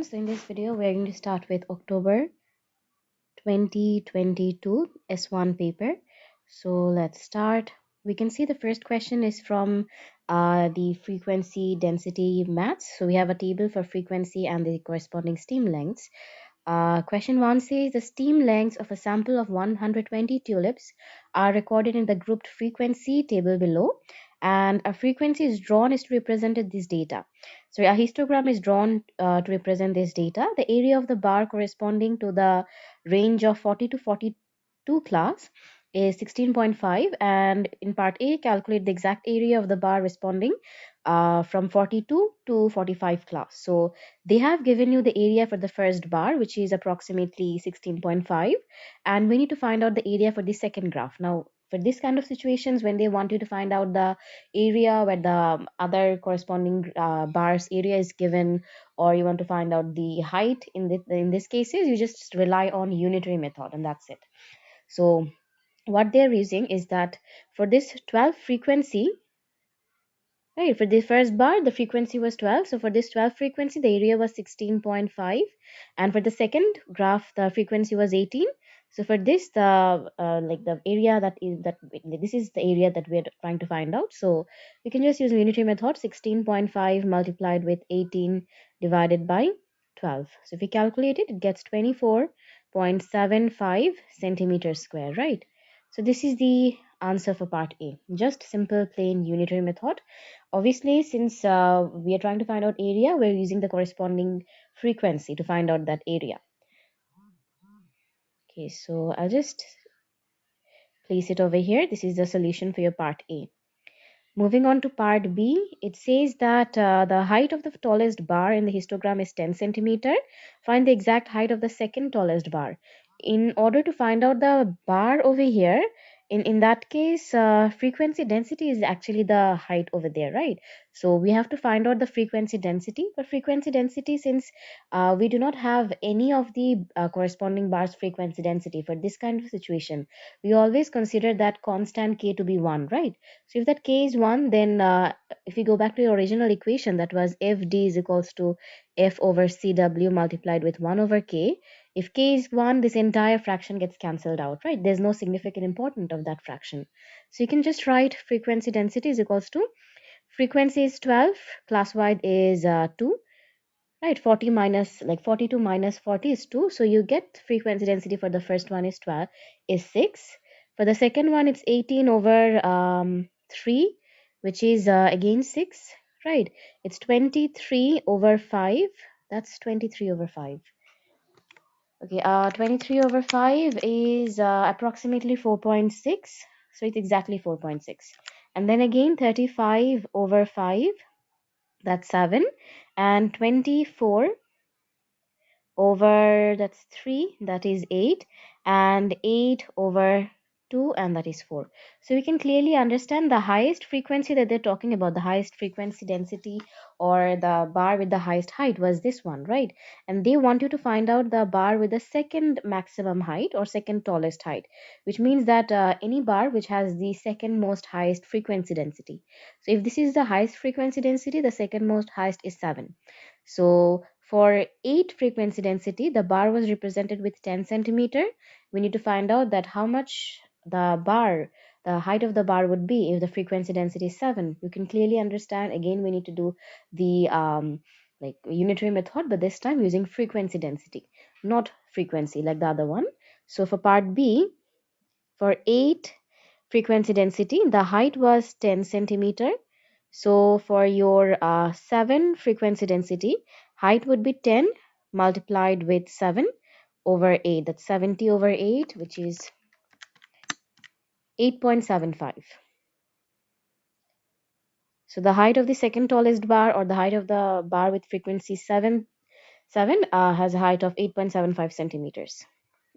So in this video, we're going to start with October 2022 S1 paper. So let's start. We can see the first question is from the frequency density maths. So we have a table for frequency and the corresponding steam lengths. Question 1 says the steam lengths of a sample of 120 tulips are recorded in the grouped frequency table below, and a frequency is drawn is to represent this data. So a histogram is drawn to represent this data. The area of the bar corresponding to the range of 40 to 42 class is 16.5, and in part A, calculate the exact area of the bar responding from 42 to 45 class. So they have given you the area for the first bar, which is approximately 16.5, and we need to find out the area for the second graph. Now, for this kind of situations, when they want you to find out the area where the other corresponding bars area is given, or you want to find out the height in this cases, you just rely on unitary method, and that's it. So what they're using is that for this 12 frequency, right, for the first bar, the frequency was 12. So for this 12 frequency, the area was 16.5. And for the second graph, the frequency was 18. So for this, the area this is the area that we're trying to find out. So we can just use unitary method, 16.5 multiplied with 18 divided by 12. So if we calculate it, it gets 24.75 centimeters square, right? So this is the answer for part A. Just simple plain unitary method. Obviously, since we are trying to find out area, we're using the corresponding frequency to find out that area. Okay, so I'll just place it over here. This is the solution for your part A. Moving on to part B, it says that the height of the tallest bar in the histogram is 10 centimeter. Find the exact height of the second tallest bar. In order to find out the bar over here, in that case, frequency density is actually the height over there, right? So we have to find out the frequency density. But frequency density, since we do not have any of the corresponding bars frequency density for this kind of situation, we always consider that constant k to be 1, right? So if that k is 1, then if we go back to your original equation, that was fd is equals to f over cw multiplied with 1 over k. If k is 1, this entire fraction gets cancelled out, right? There's no significant importance of that fraction. So you can just write frequency density is equals to, frequency is 12, class wide is 2, right? 40 minus, like 42 minus 40 is 2. So you get frequency density for the first one is 12, is 6. For the second one, it's 18 over 3, which is again 6, right? It's 23 over 5. That's 23 over 5. Okay, 23 over 5 is approximately 4.6. So it's exactly 4.6. And then again, 35 over 5, that's 7. And 24 over, that's 3, that is 8, and 8 over 2, and that is 4. So we can clearly understand the highest frequency that they're talking about, the highest frequency density or the bar with the highest height was this one, right? And they want you to find out the bar with the second maximum height or second tallest height, which means that any bar which has the second most highest frequency density. So if this is the highest frequency density, the second most highest is 7. So for 8 frequency density, the bar was represented with 10 centimeter. We need to find out that how much the height of the bar would be if the frequency density is 7. You can clearly understand. Again, we need to do the like unitary method, but this time using frequency density, not frequency like the other one. So for part B, for 8 frequency density, the height was 10 centimeter. So for your 7 frequency density, height would be 10 multiplied with 7 over 8. That's 70 over 8, which is 8.75. So the height of the second tallest bar, or the height of the bar with frequency 7 has a height of 8.75 centimeters.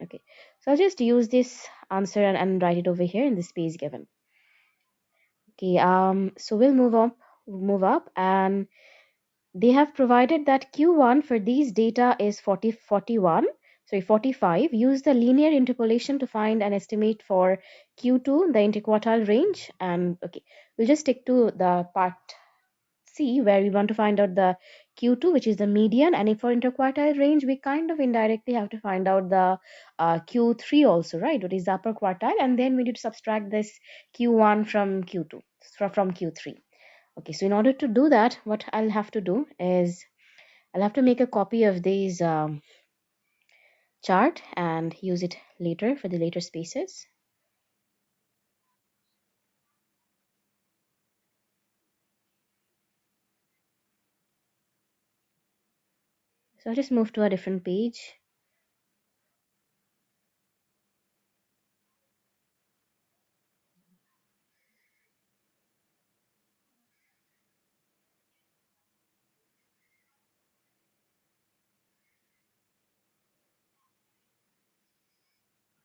Okay, so I'll just use this answer and write it over here in the space given. Okay, so we'll move up, and they have provided that Q1 for these data is 45. Use the linear interpolation to find an estimate for Q2, the interquartile range. And okay, we'll just stick to the part C where we want to find out the Q2, which is the median, and if for interquartile range, we kind of indirectly have to find out the Q3 also, right? What is the upper quartile, and then we need to subtract this Q1 from Q2, from Q3. Okay, so in order to do that, what I'll have to do is I'll have to make a copy of these chart and use it later for the later spaces. So I'll just move to a different page.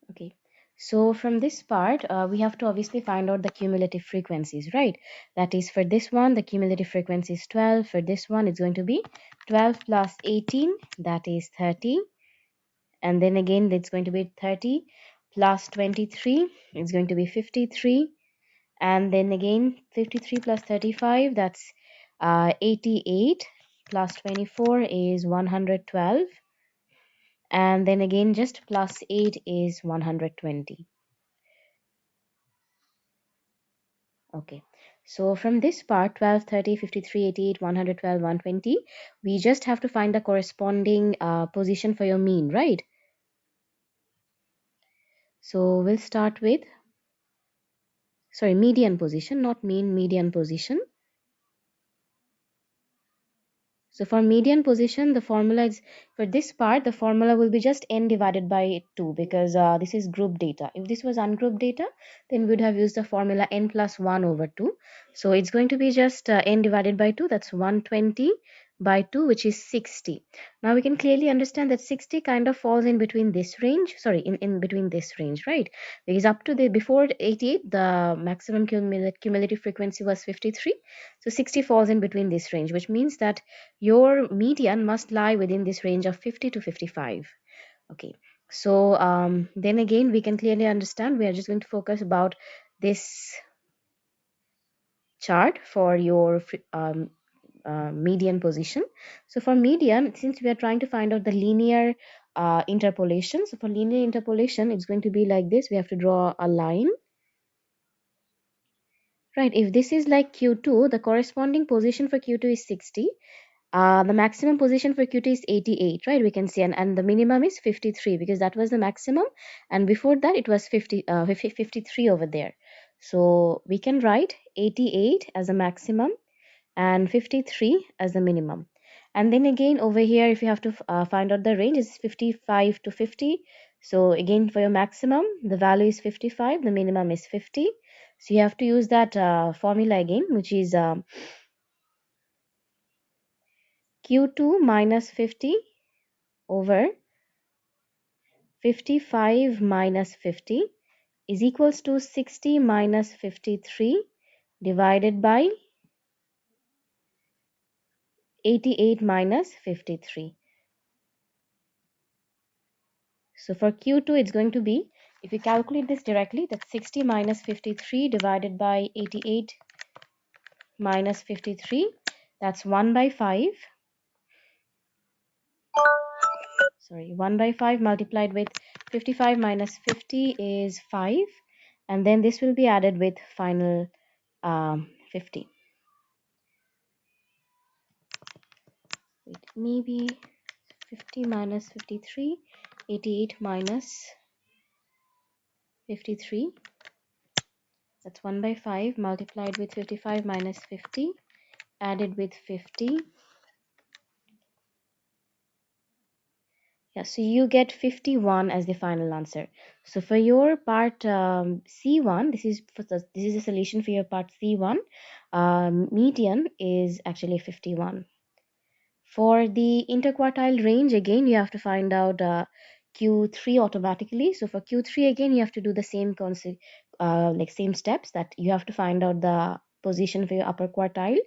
Okay, so from this part, we have to obviously find out the cumulative frequencies, right? That is, for this one, the cumulative frequency is 12. For this one, it's going to be 12 plus 18, that is 30. And then again, it's going to be 30 plus 23, it's going to be 53. And then again, 53 plus 35, that's 88, plus 24 is 112. And then again, just plus 8 is 120. Okay, so from this part, 12, 30, 53, 88, 112, 120, we just have to find the corresponding position for your mean, right? So we'll start with, sorry, median position, not mean, median position. So for median position, the formula is, for this part, the formula will be just n divided by 2, because this is group data. If this was ungrouped data, then we would have used the formula n plus 1 over 2. So it's going to be just n divided by 2, that's 120 by 2, which is 60. Now we can clearly understand that 60 kind of falls in between this range, sorry, in between this range, right? Because up to the, before 88, the maximum cumulative frequency was 53. So 60 falls in between this range, which means that your median must lie within this range of 50 to 55. Okay, so then again, we can clearly understand, we are just going to focus about this chart for your median position. So for median, since we are trying to find out the linear interpolation, so for linear interpolation, it's going to be like this. We have to draw a line. Right, if this is like Q2, the corresponding position for Q2 is 60. The maximum position for Q2 is 88, right? We can see, and the minimum is 53, because that was the maximum, and before that it was 53 over there. So we can write 88 as a maximum and 53 as the minimum. And then again over here, if you have to find out the range, is 55 to 50. So again, for your maximum, the value is 55, the minimum is 50. So you have to use that formula again, which is Q2 minus 50 over 55 minus 50 is equals to 60 minus 53 divided by 88 minus 53. So for Q2, it's going to be, if we calculate this directly, that's 60 minus 53 divided by 88 minus 53. That's 1 by 5. Sorry, 1 by 5 multiplied with 55 minus 50 is 5. And then this will be added with final 50. Wait, maybe 50 minus 53, 88 minus 53. That's 1 by 5 multiplied with 55 minus 50 added with 50. Yeah, so you get 51 as the final answer. So for your part C1, this is a solution for your part C1. Median is actually 51. For the interquartile range, again, you have to find out Q3 automatically. So for Q3, again, you have to do the same concept, like same steps, that you have to find out the position for your upper quartile,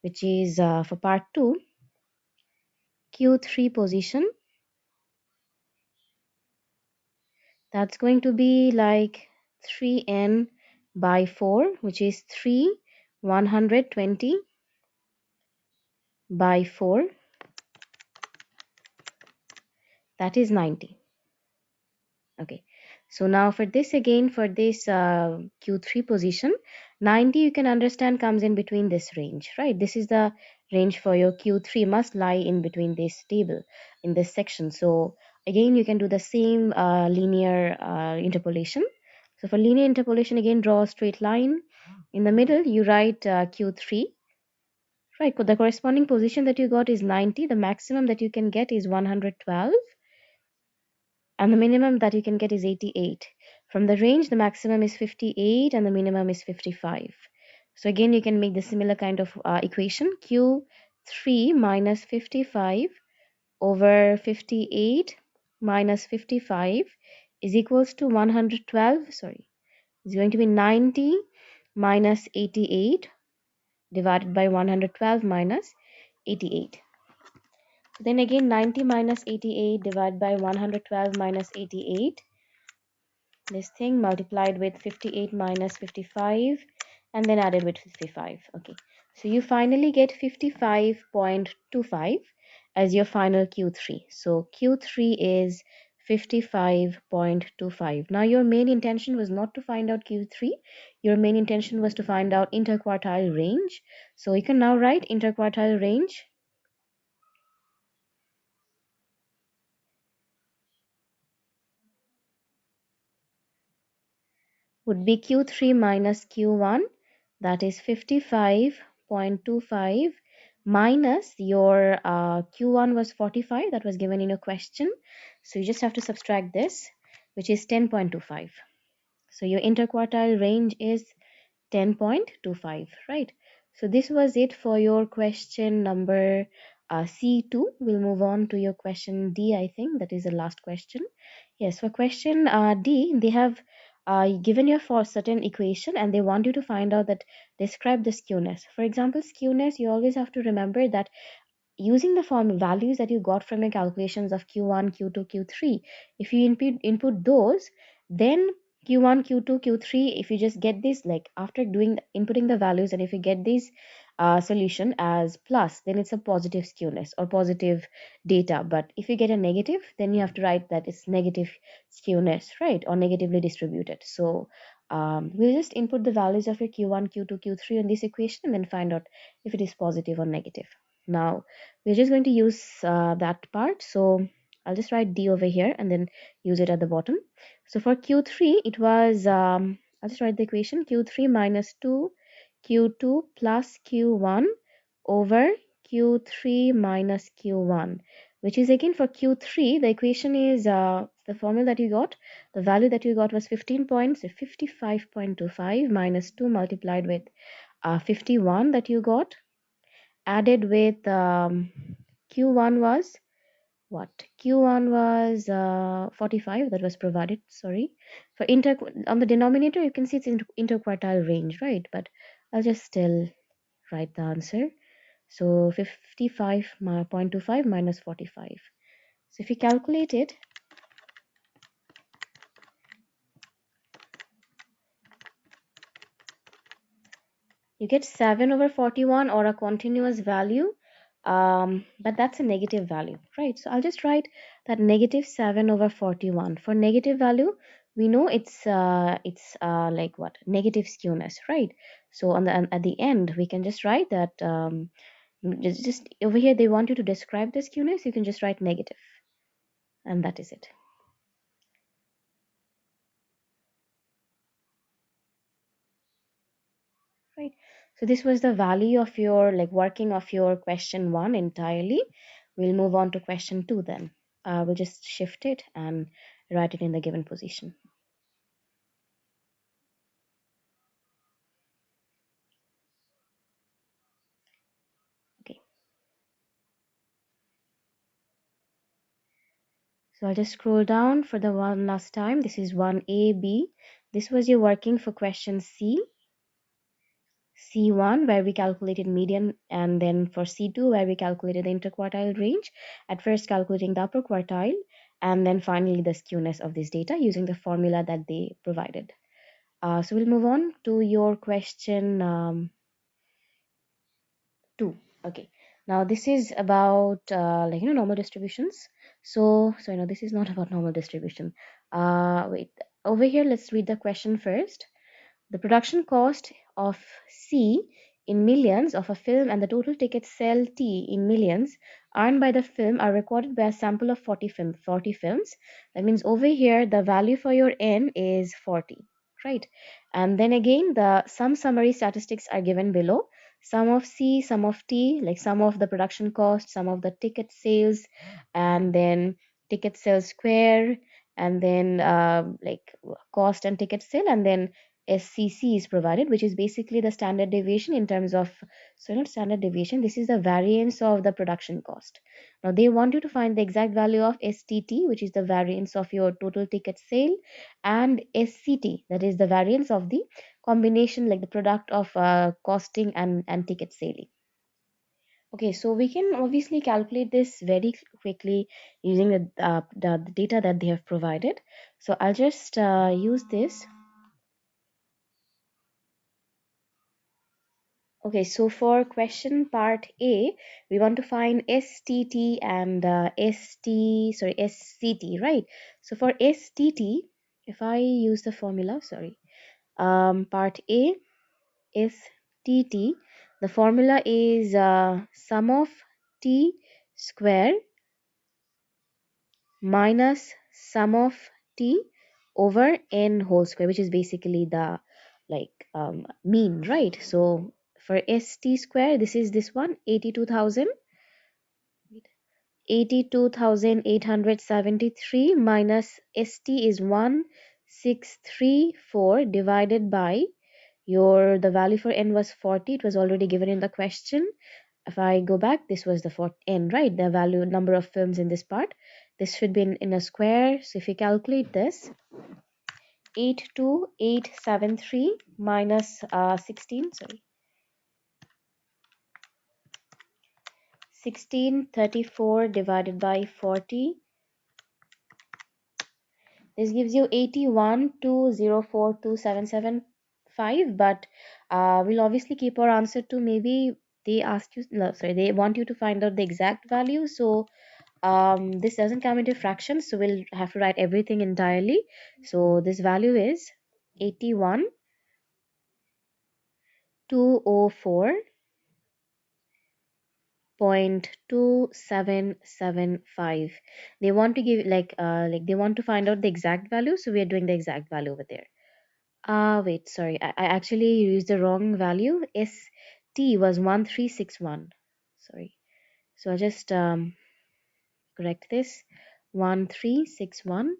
which is for part 2, Q3 position. That's going to be like 3n by 4, which is 3 120 by 4. that is 90. Okay, so now for this again, for this Q3 position, 90 you can understand comes in between this range, right? This is the range for your Q3, must lie in between this table, in this section. So again, you can do the same linear interpolation. So for linear interpolation, again, draw a straight line. In the middle, you write Q3, right? The corresponding position that you got is 90. The maximum that you can get is 112 and the minimum that you can get is 88. From the range, the maximum is 58 and the minimum is 55. So again, you can make the similar kind of equation. Q3 minus 55 over 58 minus 55 is equals to 112. Sorry, it's going to be 90 minus 88 divided by 112 minus 88. Then again, 90 minus 88 divided by 112 minus 88, this thing multiplied with 58 minus 55 and then added with 55. Okay, so you finally get 55.25 as your final Q3. So Q3 is 55.25. Now your main intention was not to find out Q3, your main intention was to find out interquartile range. So you can now write interquartile range would be Q3 minus Q1, that is 55.25 minus your Q1 was 45, that was given in a question. So you just have to subtract this, which is 10.25. So your interquartile range is 10.25, right? So this was it for your question number C2. We'll move on to your question D, I think. That is the last question. Yes, for question D, they have given you for certain equation and they want you to find out that describe the skewness. For example, skewness, you always have to remember that using the form values that you got from your calculations of Q1, Q2, Q3, if you input those, then Q1, Q2, Q3, if you just get this, like after doing inputting the values, and if you get this solution as plus, then it's a positive skewness or positive data. But if you get a negative, then you have to write that it's negative skewness, right? Or negatively distributed. So we'll just input the values of your Q1, Q2, Q3 in this equation and then find out if it is positive or negative. Now we're just going to use that part. So I'll just write D over here and then use it at the bottom. So for Q3, it was, I'll just write the equation Q3 minus 2 Q2 plus Q1 over Q3 minus Q1, which is again for Q3, the equation is the formula that you got, the value that you got was 15 points, 55.25 minus 2 multiplied with 51 that you got, added with Q1 was what? Q1 was 45, that was provided, sorry. For on the denominator, you can see it's interquartile range, right? But I'll just still write the answer. So 55.25 minus 45. So if you calculate it, you get 7 over 41 or a continuous value, but that's a negative value, right? So I'll just write that negative 7 over 41. For negative value, we know it's like what, negative skewness, right? So on the at the end we can just write that just over here they want you to describe the skewness, you can just write negative, and that is it. Right, so this was the value of your, like, working of your question 1 entirely. We'll move on to question 2 then. We'll just shift it and write it in the given position. Okay, so I'll just scroll down for the one last time. This is 1AB. This was your working for question C1, where we calculated median, and then for C2 where we calculated the interquartile range, at first calculating the upper quartile and then finally the skewness of this data using the formula that they provided. So we'll move on to your question 2. Okay, Now this is about normal distributions. So no, this is not about normal distribution. Wait, over here, let's read the question first. The production cost of C in millions of a film and the total ticket sale T in millions earned by the film are recorded by a sample of 40 films. That means over here the value for your N is 40, right? And then again some summary statistics are given below. Sum of C, sum of T, like sum of the production cost, sum of the ticket sales, and then ticket sales square, and then cost and ticket sale, and then SCC is provided, which is basically the standard deviation in terms of, so not standard deviation, this is the variance of the production cost. Now they want you to find the exact value of STT, which is the variance of your total ticket sale, and SCT, that is the variance of the combination, like the product of costing and ticket selling. Okay, so we can obviously calculate this very quickly using the data that they have provided. So I'll just use this. Okay, so for question part A, we want to find STT and SCT, right? So for STT, if I use the formula, part A, STT, the formula is sum of T square minus sum of T over N whole square, which is basically the mean, right? So for ST square, this is this one, 82,873 minus ST is 1634 divided by the value for N was 40. It was already given in the question. If I go back, this was the N, right? The value number of films in this part. This should be in a square. So if you calculate this, 82873 minus 1634 divided by 40. This gives you 81,204,277.5, but we'll obviously keep our answer to, maybe they ask you, no, sorry, they want you to find out the exact value. So this doesn't come into fractions, so we'll have to write everything entirely. So this value is 81,204 0.2775. They want to give they want to find out the exact value, so we are doing the exact value over there. Wait, sorry, I actually used the wrong value. ST was 1361. Sorry, so I just correct this. 1361,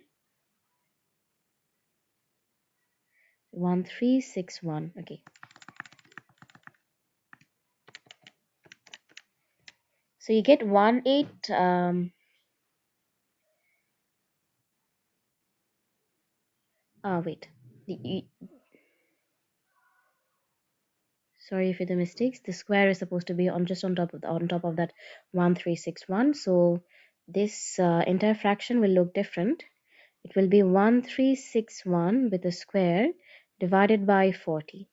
1361. Okay, so you get 18. Wait. Sorry for the mistakes. The square is supposed to be on just on top of that 1361. So this entire fraction will look different. It will be 1361 with a square divided by 40.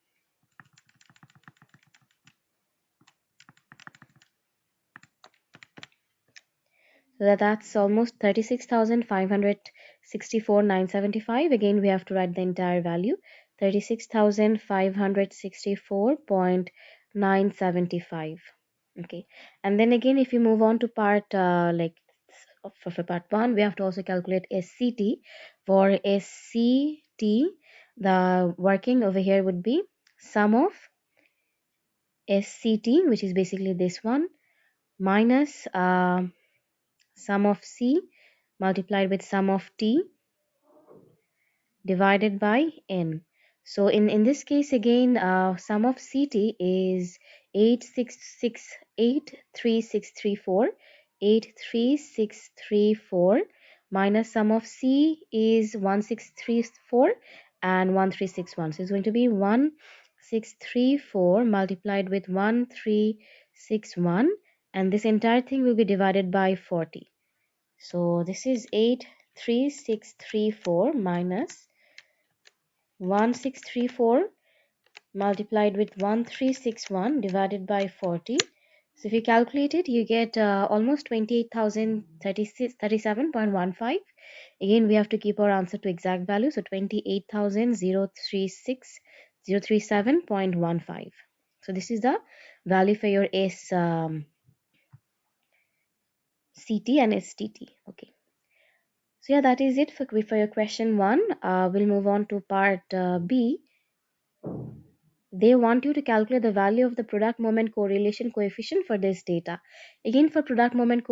So that's almost 36,564,975. Again, we have to write the entire value, 36,564.975. Okay, and then again, if you move on to part for part 1, we have to also calculate SCT. For SCT, the working over here would be sum of SCT, which is basically this one, minus sum of C multiplied with sum of T divided by N. So in this case again, sum of CT is 83634 minus sum of C is 1634 and 1361. So it's going to be 1634 multiplied with 1361, and this entire thing will be divided by 40. So this is 83634 minus 1634 multiplied with 1361 divided by 40. So if you calculate it, you get almost 28,037.15. Again, we have to keep our answer to exact value. So 28,037.15. So this is the value for your CT and STT. Okay. So yeah, that is it for your question one. We'll move on to part B. They want you to calculate the value of the product moment correlation coefficient for this data. Again, for product moment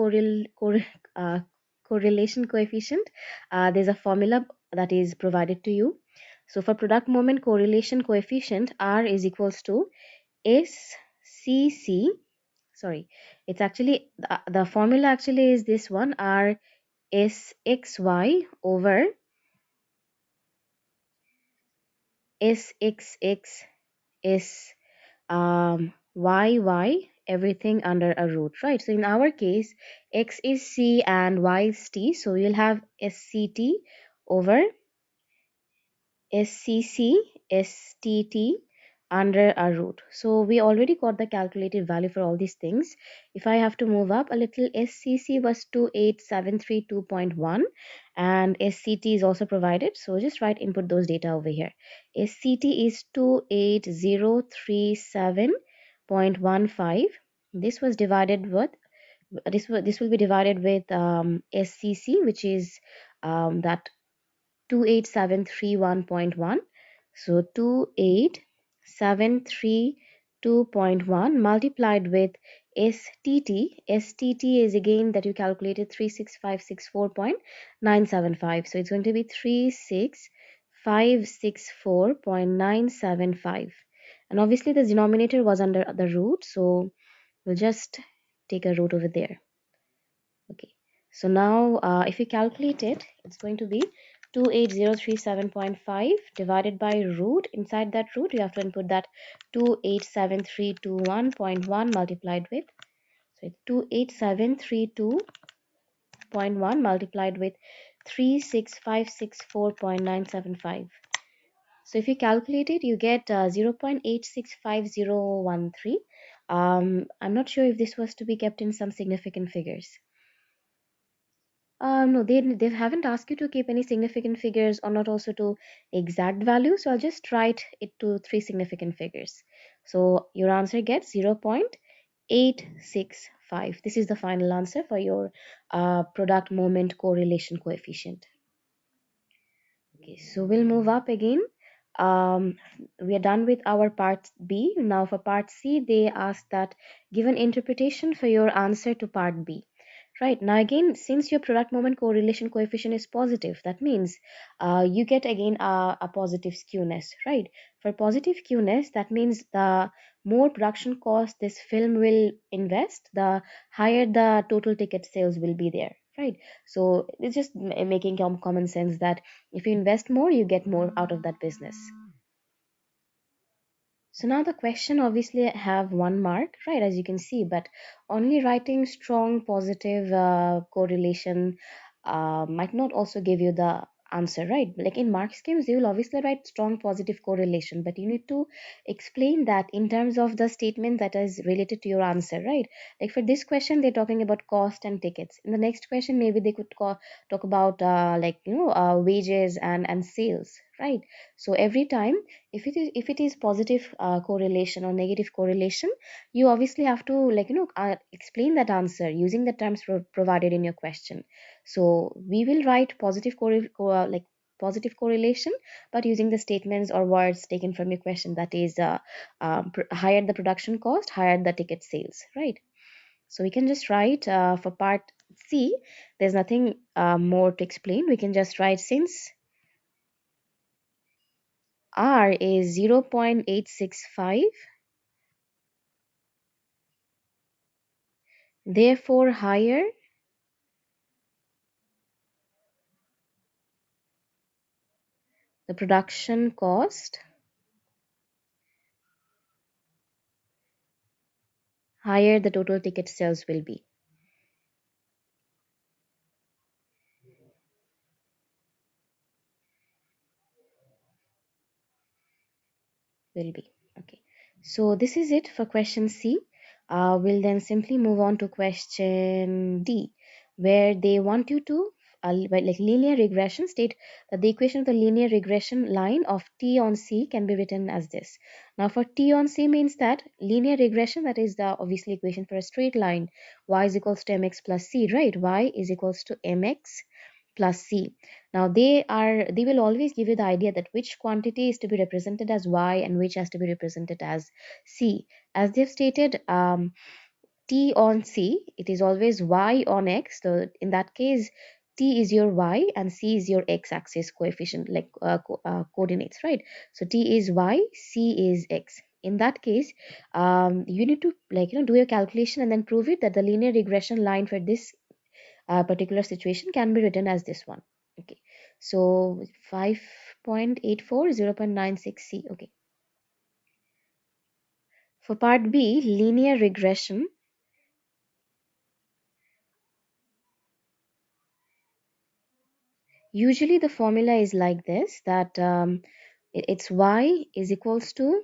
uh, correlation coefficient, there's a formula that is provided to you. So for product moment correlation coefficient, R is equals to SCC. Sorry, it's actually the formula actually is this one, R SXY over SXX is y everything under a root, right? So in our case, x is c and y is t, so you'll have sct over SCC STT under a root. So we already got the calculated value for all these things. If I have to move up a little, SCC was 28732.1 and SCT is also provided. So just write input those data over here. SCT is 28037.15. This was divided with this will be divided with SCC, which is that 28731.1. So 28732.1 multiplied with STT. STT is again that you calculated 36564.975. So it's going to be 36564.975. And obviously the denominator was under the root, so we'll just take a root over there. Okay, so now if you calculate it, it's going to be 28037.5 divided by root. Inside that root, you have to input that 287321.1 multiplied with, so it's 28732.1 multiplied with 36564.975. So if you calculate it, you get 0.865013. I'm not sure if this was to be kept in some significant figures. No, they haven't asked you to keep any significant figures or not also to exact value. So I'll just write it to three significant figures. So your answer gets 0.865. This is the final answer for your product moment correlation coefficient. Okay, so we'll move up again. Um, we are done with our part B. Now for part C, they ask that give an interpretation for your answer to part B. Right, now again, since your product moment correlation coefficient is positive, that means you get again a positive skewness, right? For positive skewness, that means the more production cost this film will invest, the higher the total ticket sales will be there, right? So it's just making common sense that if you invest more, you get more out of that business. So now the question obviously have 1 mark, right, as you can see, but only writing strong positive correlation might not also give you the answer, right? Like in mark schemes, you will obviously write strong positive correlation, but you need to explain that in terms of the statement that is related to your answer, right? Like for this question, they're talking about cost and tickets. In the next question, maybe they could talk about wages and sales, right? So every time if it is positive correlation or negative correlation, you obviously have to explain that answer using the terms provided in your question. So we will write positive correlation, but using the statements or words taken from your question, that is higher the production cost, higher the ticket sales, right? So we can just write for part C, there's nothing more to explain. We can just write, since R is 0.865, therefore higher the production cost, higher the total ticket sales will be. Okay. So this is it for question C. We'll then simply move on to question D, where they want you to, like linear regression, state that the equation of the linear regression line of T on C can be written as this. Now, for T on C means that linear regression, that is the obviously equation for a straight line, y is equals to mx plus c, right? Y is equals to mx plus c. Now they will always give you the idea that which quantity is to be represented as y and which has to be represented as c. As they've stated, t on c, it is always y on x. So in that case, t is your y and c is your x-axis coefficient, like coordinates, right? So t is y, c is x. In that case, you need to, like, do your calculation and then prove it that the linear regression line for this particular situation can be written as this one. Okay, so 5.84, 0.96c. Okay, for part B, linear regression, usually the formula is like this, that it's y is equals to,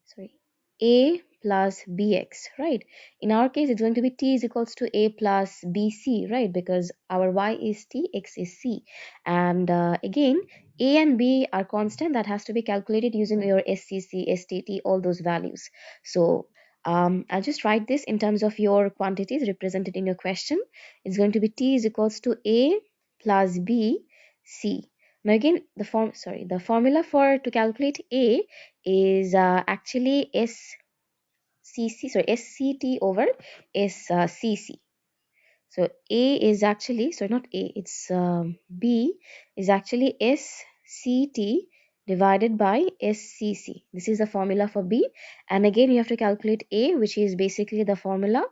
sorry, a plus bx, right? In our case, it's going to be t is equals to a plus bc, right? Because our y is t, x is c. And again, a and b are constant that has to be calculated using your scc, stt, all those values. So I'll just write this in terms of your quantities represented in your question. It's going to be t is equals to a plus b c. Now again, the formula for to calculate a is actually SCT over SCC. So A is actually, so not A, it's B is actually SCT divided by SCC. This is the formula for B. And again, you have to calculate A, which is basically the formula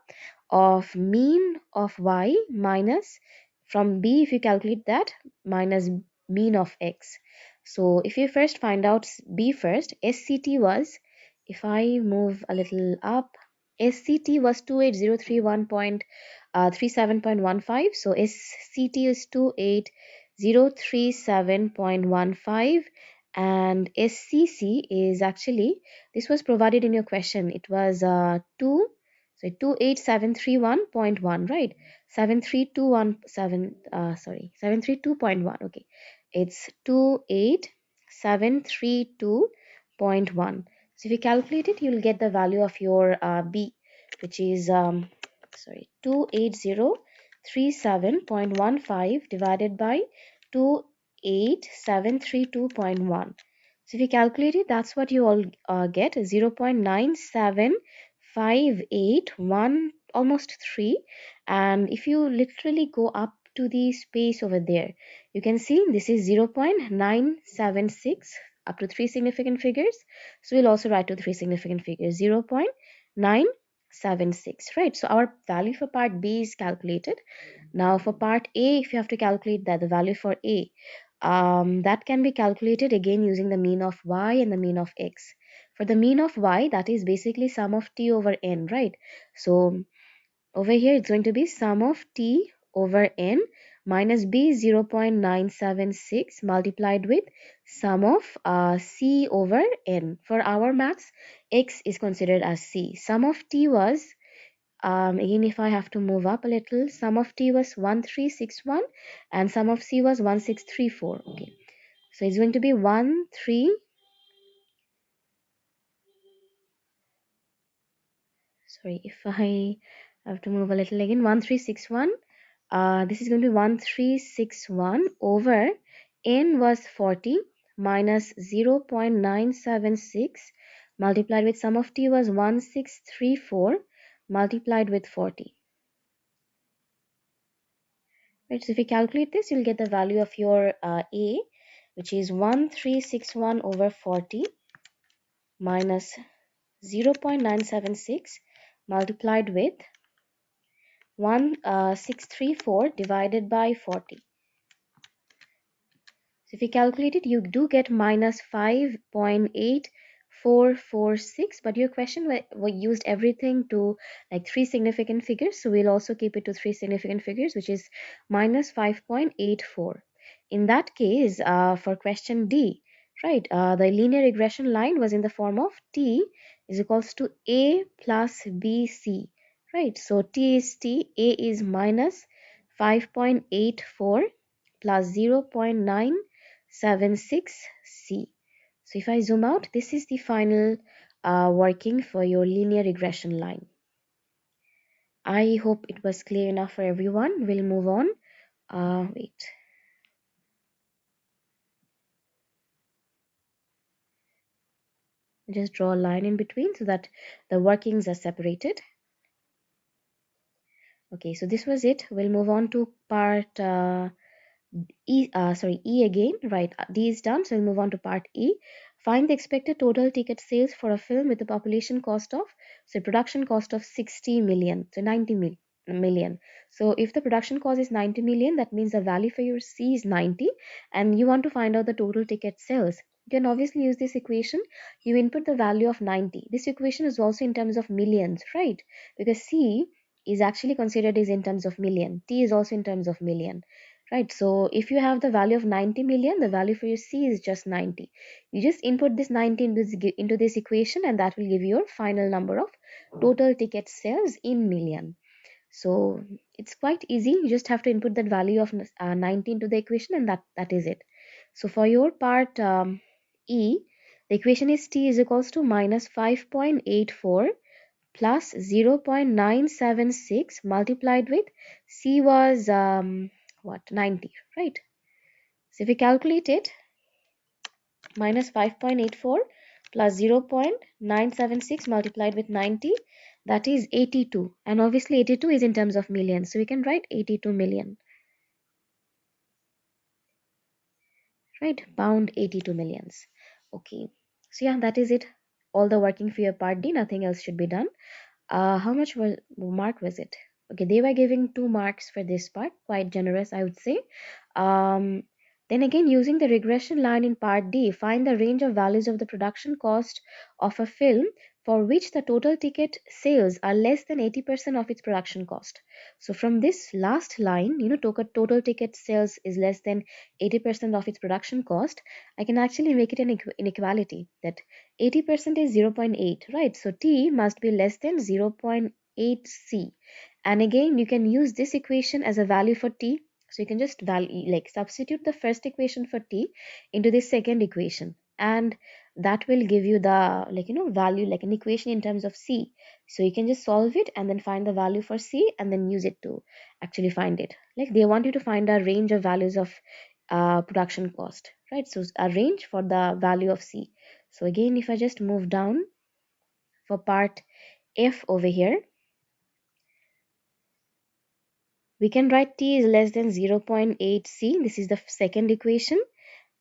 of mean of Y minus, from B, if you calculate that, minus mean of X. So if you first find out B first, SCT was, if I move a little up, SCT was 28031.37.15. So SCT is 28037.15, and SCC is actually, this was provided in your question. It was 28731.1, right? 73217 okay. It's 28732.1. So if you calculate it, you'll get the value of your B, which is 28037.15 divided by 28732.1. So if you calculate it, that's what you all get, 0.97581, almost 3. And if you literally go up to the space over there, you can see this is 0.976 up to 3 significant figures. So we'll also write to 3 significant figures, 0.976, right? So our value for part B is calculated. Now for part A, if you have to calculate that, the value for A, that can be calculated again using the mean of y and the mean of x. For the mean of y, that is basically sum of t over n, right? So over here, it's going to be sum of t over n minus b 0.976 multiplied with sum of c over n. For our maths, x is considered as c. Sum of t was, again, if I have to move up a little, sum of t was 1361 and sum of c was 1634. Okay, so it's going to be 1 3, sorry, if I have to move a little again, 1361, this is going to be 1361 over n was 40 minus 0.976 multiplied with sum of t was 1634 multiplied with 40. Right, so if you calculate this, you'll get the value of your A, which is 1361 over 40 minus 0.976 multiplied with 1634 divided by 40. So if you calculate it, you do get minus 5.8446, but your question we used everything to like 3 significant figures. So we'll also keep it to 3 significant figures, which is minus 5.84. In that case, for question D, right? The linear regression line was in the form of t is equals to a plus bc, right? So t is t, a is minus 5.84 plus 0.976 c. So if I zoom out, this is the final working for your linear regression line. I hope it was clear enough for everyone. We'll move on. Wait. Just draw a line in between so that the workings are separated. Okay, so this was it. We'll move on to part E again, right? D is done, so we'll move on to part E. Find the expected total ticket sales for a film with a population cost of, so production cost of 60 million, so 90 million. So if the production cost is 90 million, that means the value for your C is 90, and you want to find out the total ticket sales. You can obviously use this equation. You input the value of 90. This equation is also in terms of millions, right? Because C is actually considered is in terms of million. T is also in terms of million. Right, so if you have the value of 90 million, the value for your C is just 90. You just input this 90 into this equation, and that will give you your final number of total ticket sales in million. So it's quite easy. You just have to input that value of 90 into the equation, and that is it. So for your part E, the equation is T is equals to minus 5.84 plus 0.976 multiplied with C was what, 90, right? So if we calculate it, minus 5.84 plus 0.976 multiplied with 90, that is 82, and obviously 82 is in terms of millions, so we can write 82 million, right? Pound 82 millions. Okay, so yeah, that is it. All the working for your part D, nothing else should be done. How much mark was it? Okay, they were giving 2 marks for this part, quite generous, I would say. Um, then again, using the regression line in part D, find the range of values of the production cost of a film for which the total ticket sales are less than 80% of its production cost. So from this last line, total ticket sales is less than 80% of its production cost, I can actually make it an inequality that 80% is 0.8, right? So T must be less than 0.8 C. And again, you can use this equation as a value for T. So you can just substitute the first equation for T into the second equation, and that will give you the value, like an equation in terms of C. So you can just solve it and then find the value for C and then use it to actually find it. Like they want you to find a range of values of production cost, right? So a range for the value of C. So again, if I just move down for part F over here, we can write T is less than 0.8 C. This is the second equation.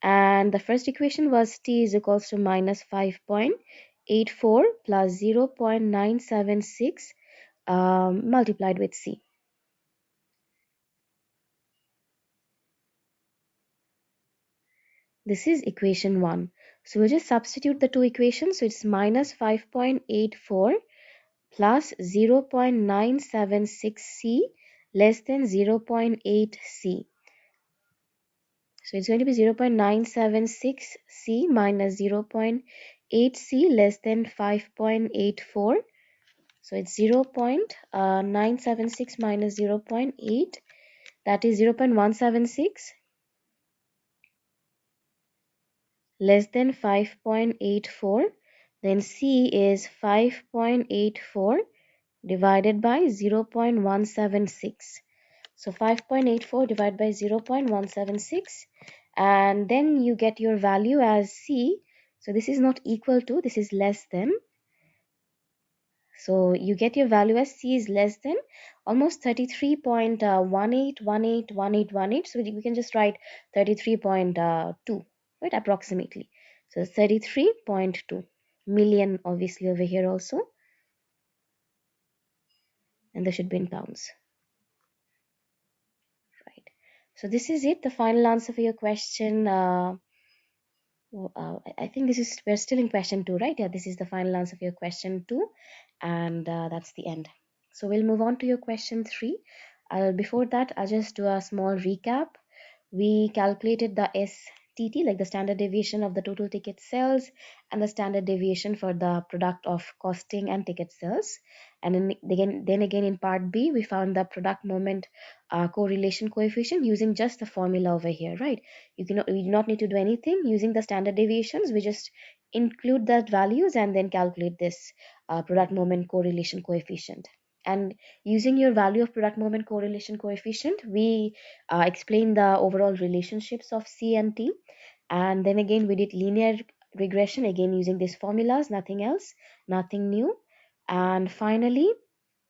And the first equation was T is equals to minus 5.84 plus 0.976 multiplied with C. This is equation 1. So we'll just substitute the two equations. So it's minus 5.84 plus 0.976C less than 0.8C. So it's going to be 0.976C minus 0.8C less than 5.84. So it's 0.976 minus 0.8, that is 0.176 less than 5.84. Then C is 5.84 divided by 0.176. So 5.84 divided by 0.176, and then you get your value as C. So this is not equal to, this is less than. So you get your value as C is less than almost 33.18181818. So we can just write 33.2, right, approximately. So 33.2 million obviously over here also, and this should be in pounds. Right. So this is it, the final answer for your question. I think this is, we're still in question 2, right? Yeah, this is the final answer for your question 2, and that's the end. So we'll move on to your question 3. Before that, I'll just do a small recap. We calculated the S TT, like the standard deviation of the total ticket sales, and the standard deviation for the product of costing and ticket sales. And then again in part B, we found the product moment correlation coefficient using just the formula over here, right? We do not need to do anything using the standard deviations. We just include that values and then calculate this product moment correlation coefficient. And using your value of product moment correlation coefficient, we explain the overall relationships of C and T. And then again, we did linear regression again using these formulas, nothing else, nothing new. And finally,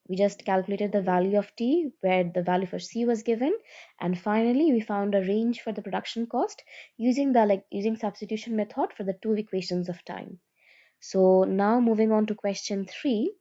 we just calculated the value of T where the value for C was given. And finally, we found a range for the production cost using using substitution method for the two equations of time. So now moving on to question 3,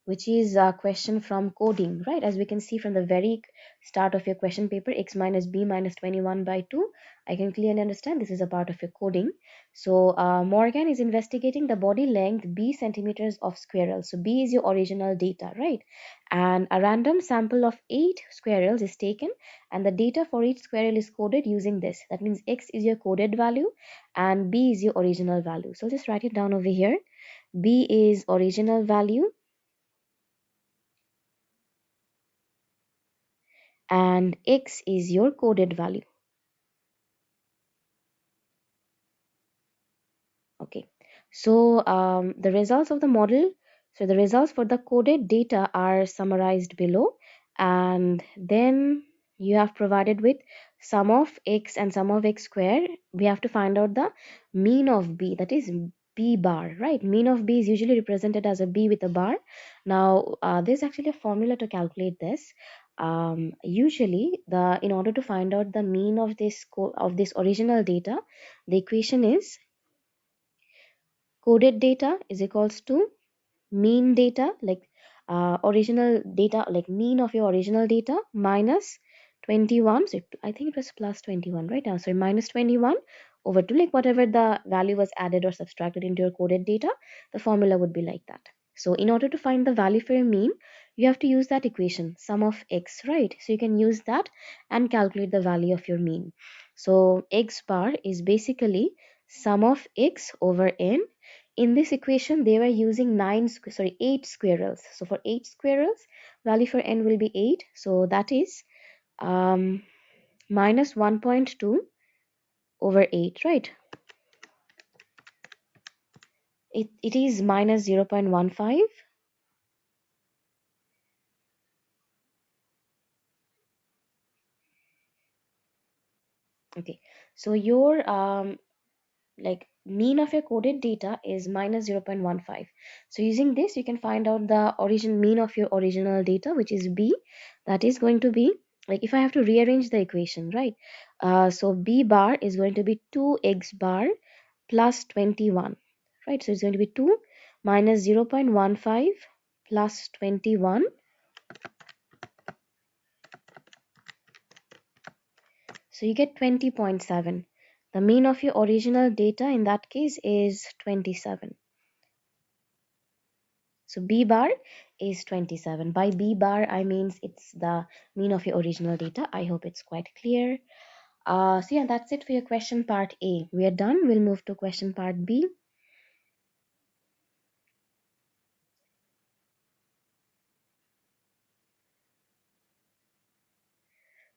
which is a question from coding, right? As we can see from the very start of your question paper, x minus b minus 21 by 2, I can clearly understand this is a part of your coding. So Morgan is investigating the body length b centimeters of squirrel. So b is your original data, right? And a random sample of 8 squirrels is taken, and the data for each squirrel is coded using this. That means x is your coded value and b is your original value. So just write it down over here. B is original value and x is your coded value. Okay, so the results of the model, so the results for the coded data are summarized below, and then you have provided with sum of x and sum of x square. We have to find out the mean of b, that is b bar, right? Mean of b is usually represented as a b with a bar. Now there's actually a formula to calculate this. Usually the in order to find out the mean of this original data, the equation is coded data is equals to mean data, like original data, like mean of your original data minus 21. So I think it was plus 21, right? Now so minus 21 over 2, like whatever the value was added or subtracted into your coded data, the formula would be like that. So in order to find the value for your mean, you have to use that equation, sum of x, right? So you can use that and calculate the value of your mean. So x bar is basically sum of x over n. In this equation, they were using 8 squirrels. So for 8 squirrels, value for n will be 8. So that is minus 1.2 over 8, right? It is minus 0.15. Okay, so your like mean of your coded data is minus 0.15. So using this, you can find out the origin mean of your original data, which is b. That is going to be, like if I have to rearrange the equation, right? So b bar is going to be 2x bar plus 21, right? So it's going to be 2 minus 0.15 plus 21. So you get 20.7. The mean of your original data in that case is 27. So B bar is 27. By B bar, I means it's the mean of your original data. I hope it's quite clear. So yeah, that's it for your question part A. We are done. We'll move to question part B.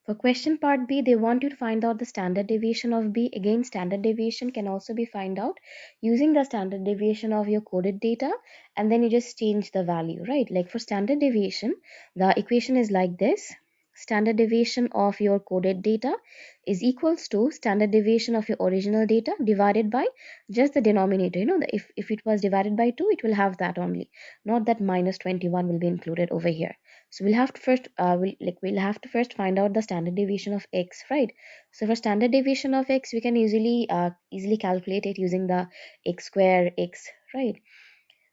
For question part B, they want you to find out the standard deviation of B. Again, standard deviation can also be found out using the standard deviation of your coded data, and then you just change the value, right? Like for standard deviation, the equation is like this. Standard deviation of your coded data is equals to standard deviation of your original data divided by just the denominator. If it was divided by 2, it will have that only, not that minus 21 will be included over here. So we'll have to first find out the standard deviation of x, right? So for standard deviation of x, we can easily calculate it using the x square x, right?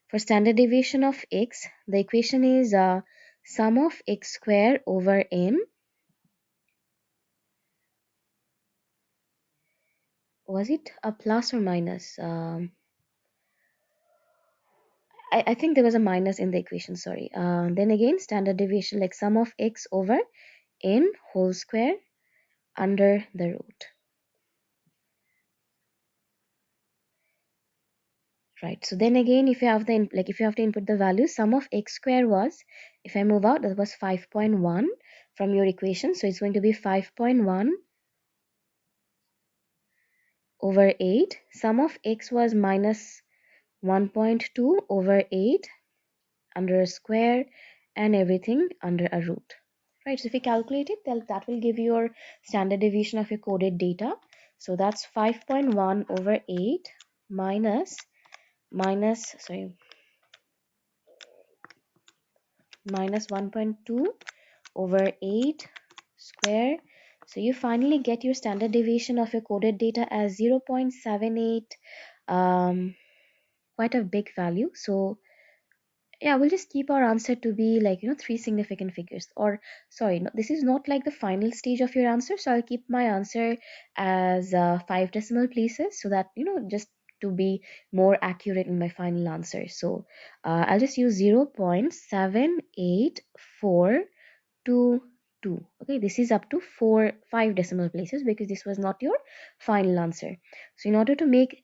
For standard deviation of x, the equation is sum of x square over n. Was it a plus or minus? I think there was a minus in the equation, sorry. Then again, standard deviation like sum of x over n whole square. under the root. Right, so then again, if you have the if you have to input the value, sum of x square was, if I move out, that was 5.1 from your equation, so it's going to be 5.1 over 8. Sum of x was minus 1.2 over 8 under a square, and everything under a root. Right, so if you calculate it, then that will give you your standard deviation of your coded data. So that's 5.1 over 8 minus minus 1.2 over 8 square. So you finally get your standard deviation of your coded data as 0.78, quite a big value. So yeah, we'll just keep our answer to be like, three significant figures. Or sorry, no, this is not like the final stage of your answer, so I'll keep my answer as 5 decimal places, so that just to be more accurate in my final answer. So I'll just use 0.7842. Okay, this is up to 5 decimal places because this was not your final answer. So in order to make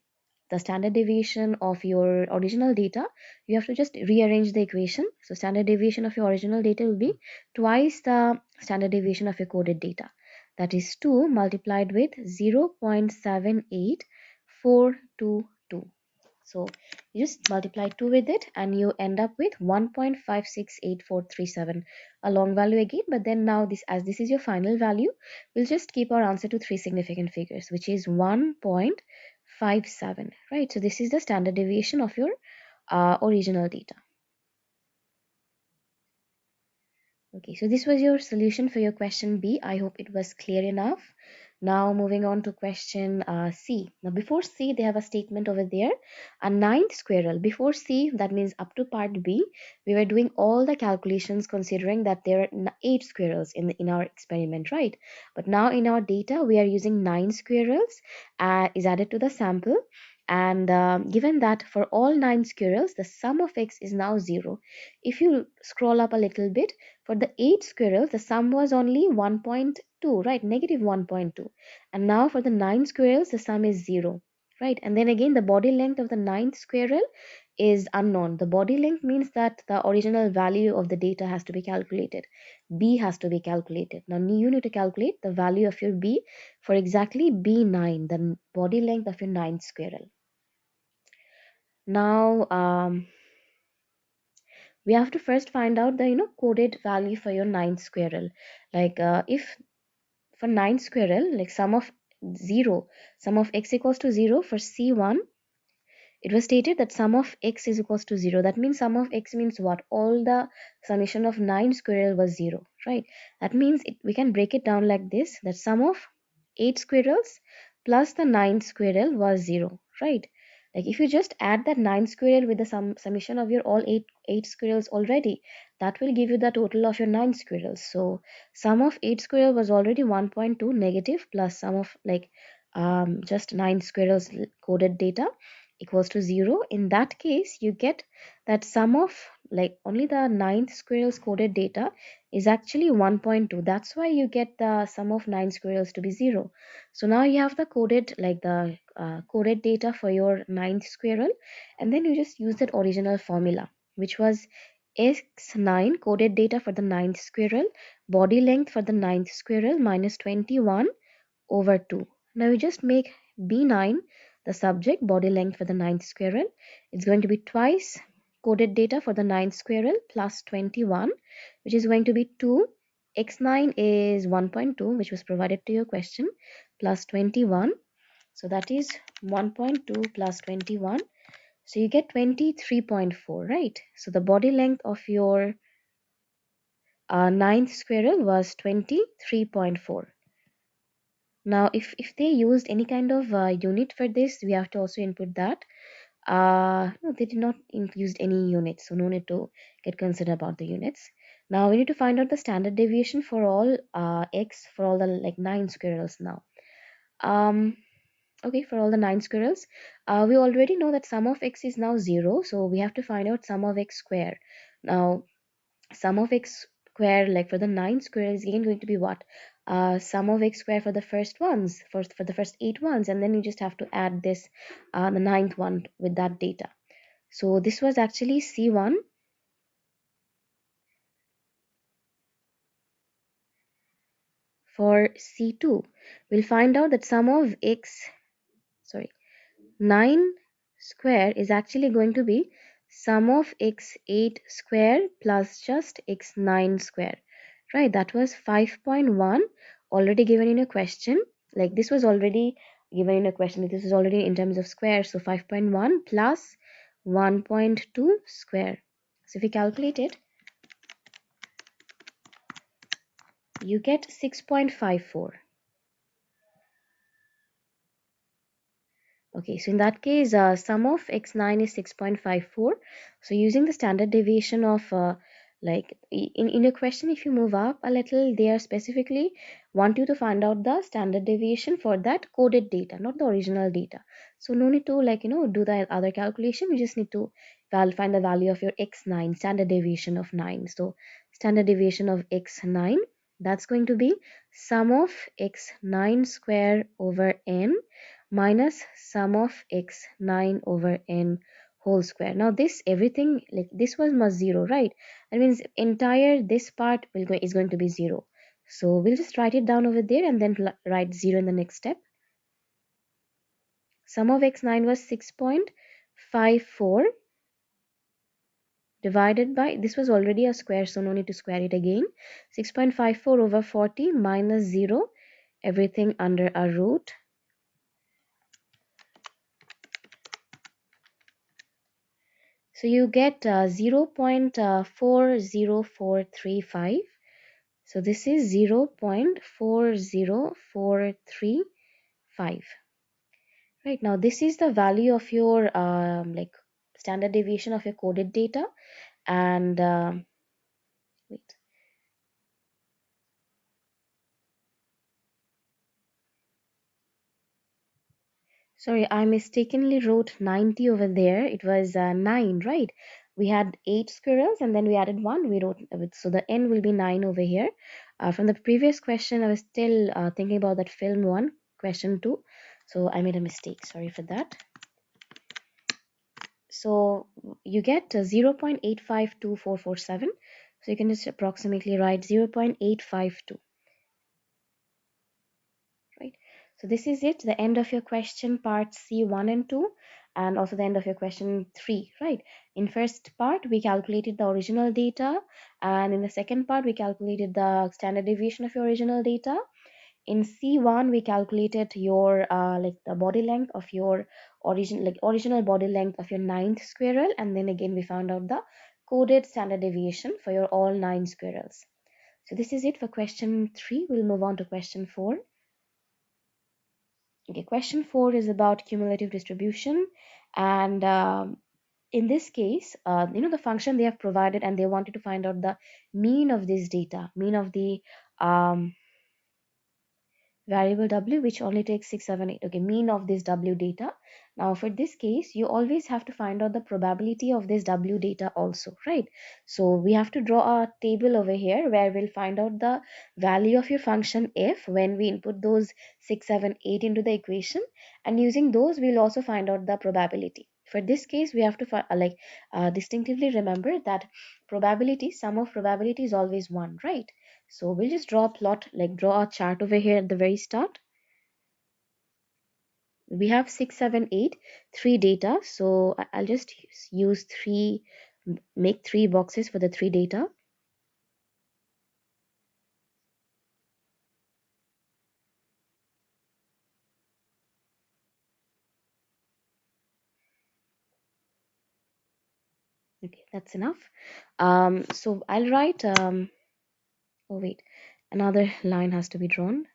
the standard deviation of your original data, you have to just rearrange the equation. So standard deviation of your original data will be twice the standard deviation of your coded data. That is 2 multiplied with 0.78422. So you just multiply 2 with it and you end up with 1.568437, a long value again. But then now this, as this is your final value, we'll just keep our answer to three significant figures, which is 1.57, right? So this is the standard deviation of your original data. Okay, so this was your solution for your question B. I hope it was clear enough. Now moving on to question C. Now before C, they have a statement over there. A ninth squirrel. Before C, that means up to part B, we were doing all the calculations considering that there are 8 squirrels in our experiment, right? But now in our data, we are using 9 squirrels is added to the sample. And given that for all 9 squirrels, the sum of x is now 0. If you scroll up a little bit, for the 8 squirrels, the sum was only 1.2, right? Negative 1.2. And now for the 9 squirrels, the sum is 0, right? And then again, the body length of the ninth squirrel is unknown. The body length means that the original value of the data has to be calculated. B has to be calculated. Now you need to calculate the value of your B for exactly B9, the body length of your ninth squirrel. Now, we have to first find out the coded value for your ninth squirrel. Like if for ninth squirrel, like sum of x equals to 0 for C1, it was stated that sum of x is equals to 0. That means sum of x means what? All the summation of 9 squirrel was 0, right? That means we can break it down like this, that sum of 8 squirrels plus the 9 squirrel was 0, right? Like if you just add that 9 squirrel with the summation of your all 8 squirrels already, that will give you the total of your 9 squirrels. So sum of 8 squirrel was already 1.2 negative plus sum of just 9 squirrels coded data equals to 0. In that case, you get that sum of like only the ninth squirrels coded data is actually 1.2. That's why you get the sum of 9 squirrels to be 0. So now you have the coded coded data for your ninth squirrel, and then you just use that original formula, which was x9 coded data for the ninth squirrel, body length for the ninth squirrel minus 21 over 2. Now we just make B9 the subject, body length for the ninth squirrel. It's going to be twice coded data for the ninth squirrel plus 21, which is going to be 2. X9 is 1.2, which was provided to your question, plus 21. So that is 1.2 plus 21. So you get 23.4, right? So the body length of your ninth squirrel was 23.4. Now, if they used any kind of unit for this, we have to also input that. No, they did not use any units, so no need to get concerned about the units. Now we need to find out the standard deviation for all x for all the like 9 squirrels now. Okay, for all the 9 squirrels, we already know that sum of x is now 0, so we have to find out sum of x square. Now sum of x square, like for the 9 squirrel, is again going to be what? sum of x square for the first ones, for the first 8 ones, and then you just have to add this, the ninth one with that data. So this was actually C1. For C2, we'll find out that sum of x, sorry, 9 square is actually going to be sum of x8 square plus just x9 square, right? That was 5.1 already given in a question. Like this was already given in a question. This is already in terms of square. So 5.1 plus 1.2 square. So if you calculate it, you get 6.54. Okay, so in that case, sum of x9 is 6.54. So using the standard deviation of, in a question, if you move up a little, they are specifically want you to find out the standard deviation for that coded data, not the original data. So no need to do the other calculation. You just need to find the value of your x9, standard deviation of 9. So standard deviation of x9, that's going to be sum of x9 square over n minus sum of x9 over n whole square. Now this everything, like this was must 0, right? That means entire this part is going to be 0. So we'll just write it down over there and then write 0 in the next step. Sum of x9 was 6.54 divided by, this was already a square, so no need to square it again. 6.54 over 40 minus 0, everything under a root. So you get 0.40435. So this is 0.40435. Right, now this is the value of your standard deviation of your coded data. And wait. Sorry, I mistakenly wrote 90 over there. It was 9, right? We had 8 squirrels and then we added 1. We wrote, so the n will be 9 over here. From the previous question, I was still thinking about that film 1, question 2. So I made a mistake. Sorry for that. So you get 0.852447. So you can just approximately write 0.852. Right, so this is it, the end of your question part C1 and 2, and also the end of your question 3. Right, in first part we calculated the original data, and in the second part we calculated the standard deviation of your original data. In C1 we calculated your the body length of your original body length of your ninth squirrel, and then again we found out the coded standard deviation for your all 9 squirrels. So this is it for question 3. We'll move on to question 4. Okay, question 4 is about cumulative distribution, and in this case, the function they have provided, and they wanted to find out the mean of this data, mean of the variable w, which only takes 6, 7, 8. Okay, mean of this w data. Now for this case, you always have to find out the probability of this w data also, right? So we have to draw a table over here where we'll find out the value of your function f when we input those 6, 7, 8 into the equation, and using those we'll also find out the probability. For this case, we have to distinctively remember that probability, sum of probability is always 1, right? So we'll just draw a plot, draw a chart over here at the very start. We have 6, 7, 8, 3 data. So I'll just use 3, make 3 boxes for the 3 data. Okay, that's enough. So I'll write, oh wait, another line has to be drawn.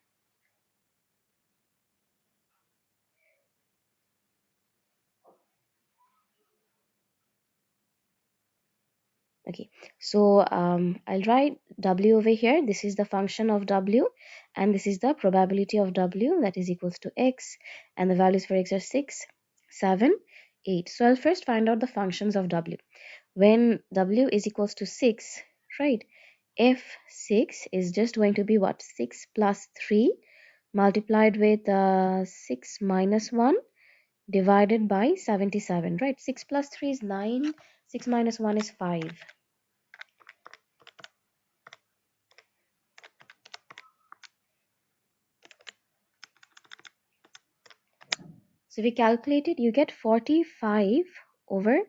Okay, so I'll write w over here. This is the function of w, and this is the probability of w, that is equals to x, and the values for x are 6, 7, 8. So I'll first find out the functions of w. When w is equals to 6, right, F6 is just going to be what? 6 plus 3 multiplied with 6 minus 1 divided by 77, right? 6 plus 3 is 9, 6 minus 1 is 5. So we calculated, you get 45 over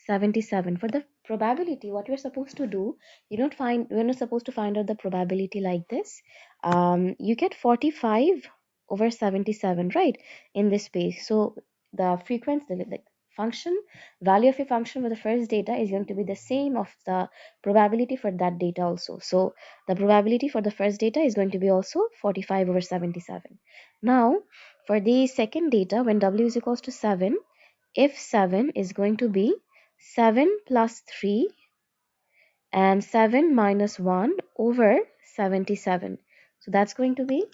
77. For the probability, what we're supposed to do, we're not supposed to find out the probability like this. You get 45 over 77, right, in this space. So the frequency, the function, value of a function for the first data is going to be the same of the probability for that data also. So the probability for the first data is going to be also 45 over 77. Now, for the second data, when w is equals to 7, if 7 is going to be 7 plus 3 and 7 minus 1 over 77. So that's going to be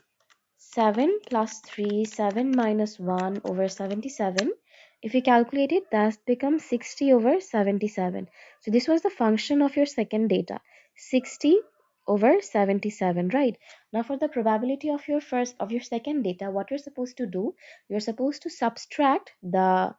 7 plus 3, 7 minus 1 over 77. If you calculate it, that becomes 60 over 77. So this was the function of your second data, 60 over 77, right? Now for the probability of your second data, what you're supposed to do, you're supposed to subtract the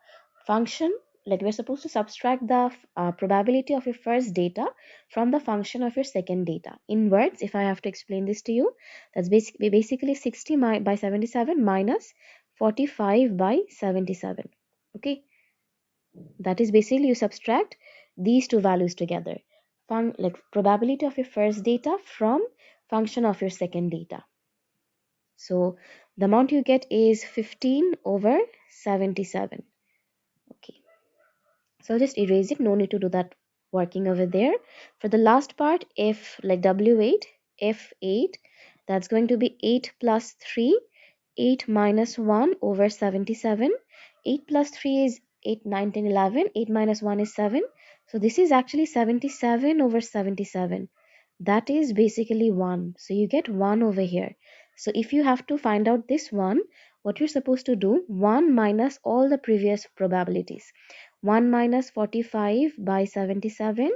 function, like we're supposed to subtract the probability of your first data from the function of your second data. In words, if I have to explain this to you, that's basically 60 by 77 minus 45 by 77. Okay, that is basically you subtract these two values together. Like probability of your first data from function of your second data. So the amount you get is 15 over 77. Okay. So I'll just erase it. No need to do that working over there. For the last part, if like W8, F8, that's going to be 8 plus 3, 8 minus 1 over 77. 8 plus 3 is 8, 9, 10, 11. 8 minus 1 is 7. So this is actually 77 over 77. That is basically 1. So you get 1 over here. So if you have to find out this one, what you're supposed to do, 1 minus all the previous probabilities. 1 minus 45 by 77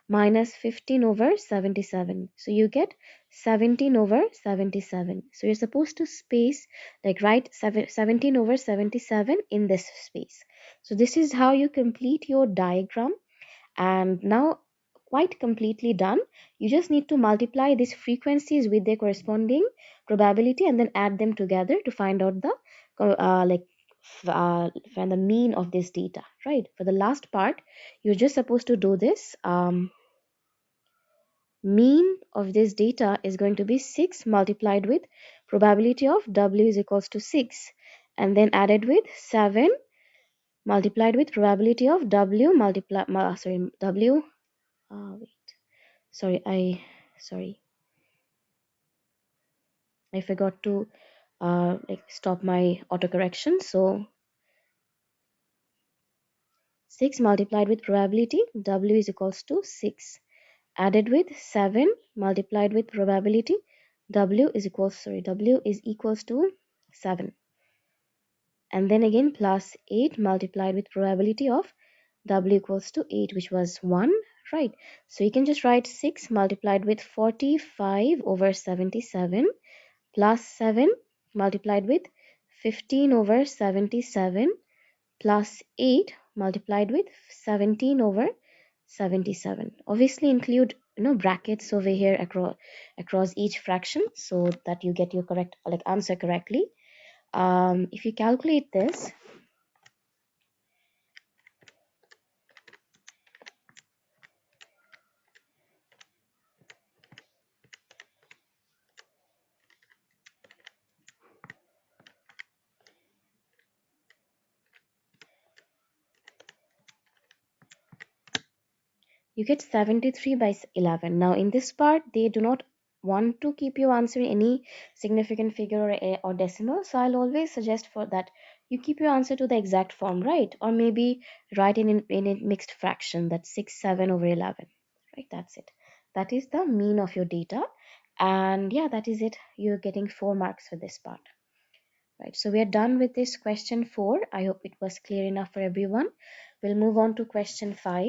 minus 15 over 77. So you get 17 over 77. So you're supposed to space, like write 17 over 77 in this space. So this is how you complete your diagram. And now quite completely done. You just need to multiply these frequencies with their corresponding probability and then add them together to find out the find the mean of this data, right? For the last part, you're just supposed to do this. Mean of this data is going to be 6 multiplied with probability of w is equals to 6 and then added with 7 multiplied with probability of w multiply sorry w wait sorry I forgot to stop my autocorrection. So 6 multiplied with probability w is equals to 6 added with 7 multiplied with probability w is equals to 7 and then again plus 8 multiplied with probability of w equals to 8, which was 1, right? So you can just write 6 multiplied with 45 over 77 plus 7 multiplied with 15 over 77 plus 8 multiplied with 17 over 77. Obviously include brackets over here across each fraction so that you get your correct answer correctly. If you calculate this, you get 73 by 11. Now in this part, they do not want to keep you answering any significant figure or decimal. So I'll always suggest for that you keep your answer to the exact form, right? Or maybe write in a mixed fraction, that's 6, 7 over 11, right? That's it. That is the mean of your data. And yeah, that is it. You're getting 4 marks for this part. Right, so we are done with this question 4. I hope it was clear enough for everyone. We'll move on to question 5.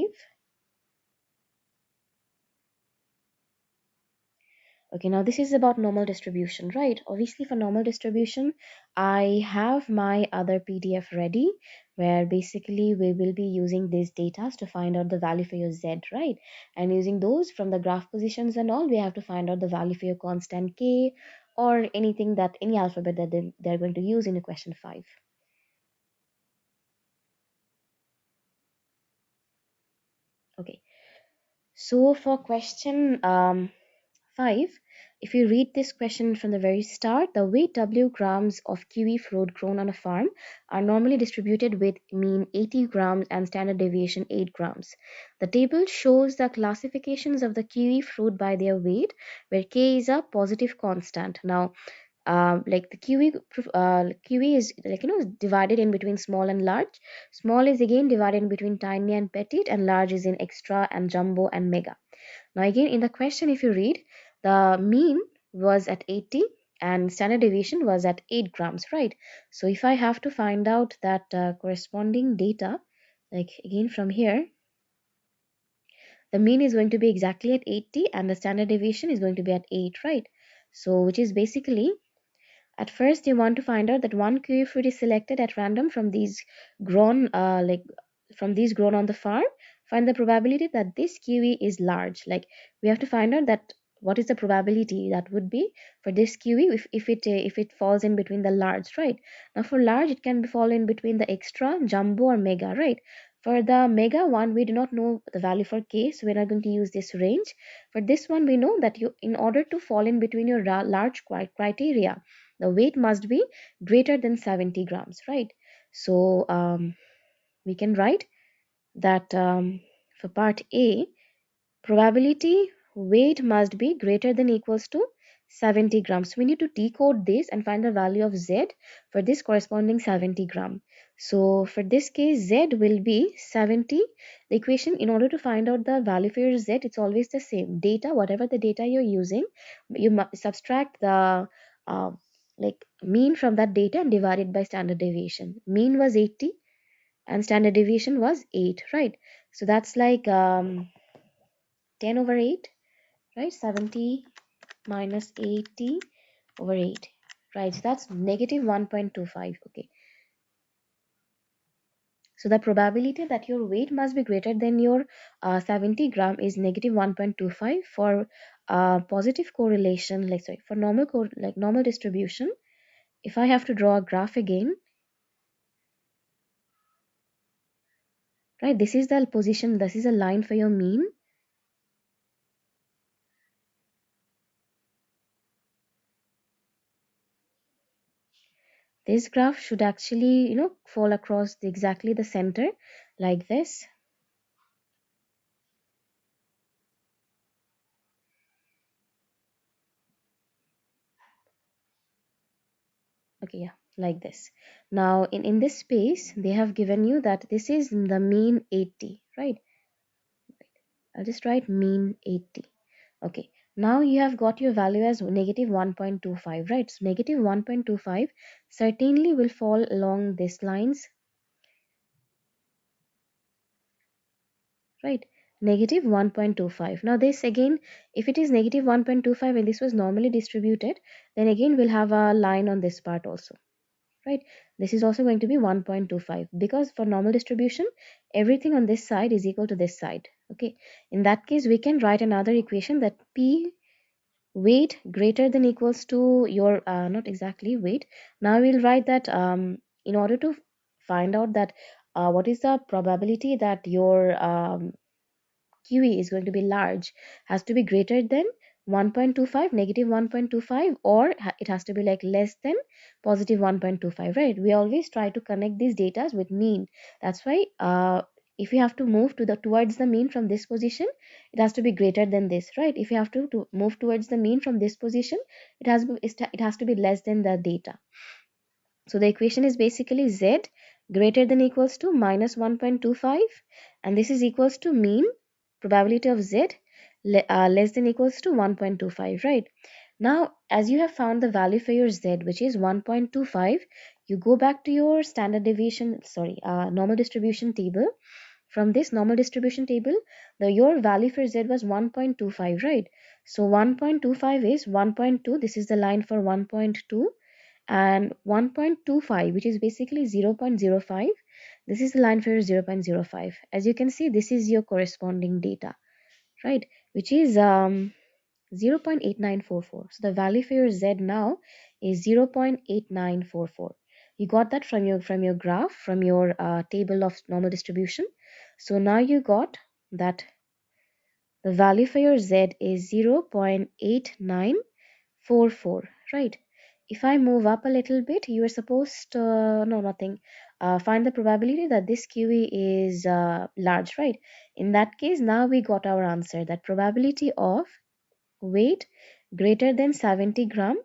Okay, now this is about normal distribution, right? Obviously, for normal distribution, I have my other PDF ready where basically we will be using these data to find out the value for your Z, right? And using those from the graph positions and all, we have to find out the value for your constant K or anything that any alphabet that they're going to use in a question 5. Okay, so for question 5, if you read this question from the very start, the weight W grams of kiwi fruit grown on a farm are normally distributed with mean 80 grams and standard deviation 8 grams. The table shows the classifications of the kiwi fruit by their weight, where K is a positive constant. Now, like the kiwi is like divided in between small and large. Small is again divided in between tiny and petite, and large is in extra and jumbo and mega. Now, again, in the question, if you read, the mean was at 80 and standard deviation was at 8 grams, right? So, if I have to find out that corresponding data, like again from here, the mean is going to be exactly at 80 and the standard deviation is going to be at 8, right? So, which is basically at first, you want to find out that one kiwi fruit is selected at random from these grown, from these grown on the farm. Find the probability that this kiwi is large. Like we have to find out that what is the probability that would be for this kiwi if it falls in between the large, right? Now for large, it can fall in between the extra, jumbo, or mega, right? For the mega one, we do not know the value for k, so we're not going to use this range. For this one, we know that you, in order to fall in between your large criteria, the weight must be greater than 70 grams, right? So we can write that for part A, probability weight must be greater than equals to 70 grams. We need to decode this and find the value of Z for this corresponding 70 gram. So for this case, Z will be 70. The equation, in order to find out the value for your Z, it's always the same. Data, whatever the data you're using, you subtract the like mean from that data and divide it by standard deviation. Mean was 80 and standard deviation was 8, right? So that's like 10 over 8, right? 70 minus 80 over 8, right? So that's negative 1.25. Okay, so the probability that your weight must be greater than your 70 gram is negative 1.25 for positive correlation, like sorry, for normal like normal distribution. If I have to draw a graph again, right, this is the position, this is a line for your mean. This graph should actually fall across exactly the center like this. Okay, yeah, like this. Now in this space they have given you that this is the mean 80, right? I'll just write mean 80. Okay, now you have got your value as negative 1.25, right? So negative 1.25 certainly will fall along these lines, right? Negative 1.25. Now this again, if it is negative 1.25 and this was normally distributed, then again we'll have a line on this part also, right? This is also going to be 1.25 because for normal distribution, everything on this side is equal to this side. Okay, in that case, we can write another equation that P weight greater than equals to your, not exactly weight. Now we'll write that in order to find out that what is the probability that your QE is going to be large, has to be greater than 1.25, negative 1.25, or it has to be like less than positive 1.25, right? We always try to connect these data with mean. That's why if you have to move to the towards the mean from this position, it has to be greater than this, right? If you have to move towards the mean from this position, it has to be less than the data. So the equation is basically Z greater than equals to minus 1.25, and this is equals to mean probability of Z less than equals to 1.25, right? Now, as you have found the value for your Z, which is 1.25, you go back to your standard deviation, normal distribution table. From this normal distribution table, your value for Z was 1.25, right? So 1.25 is 1.2. This is the line for 1.2, and 1.25, which is basically 0.05. This is the line for 0.05. As you can see, this is your corresponding data, right? Which is 0.8944. So the value for your Z now is 0.8944. You got that from your graph, from your table of normal distribution. So now you got that the value for your Z is 0.8944, right? If I move up a little bit, you are supposed to, no, nothing. Find the probability that this QE is large, right? In that case, now we got our answer, that probability of weight greater than 70 gram,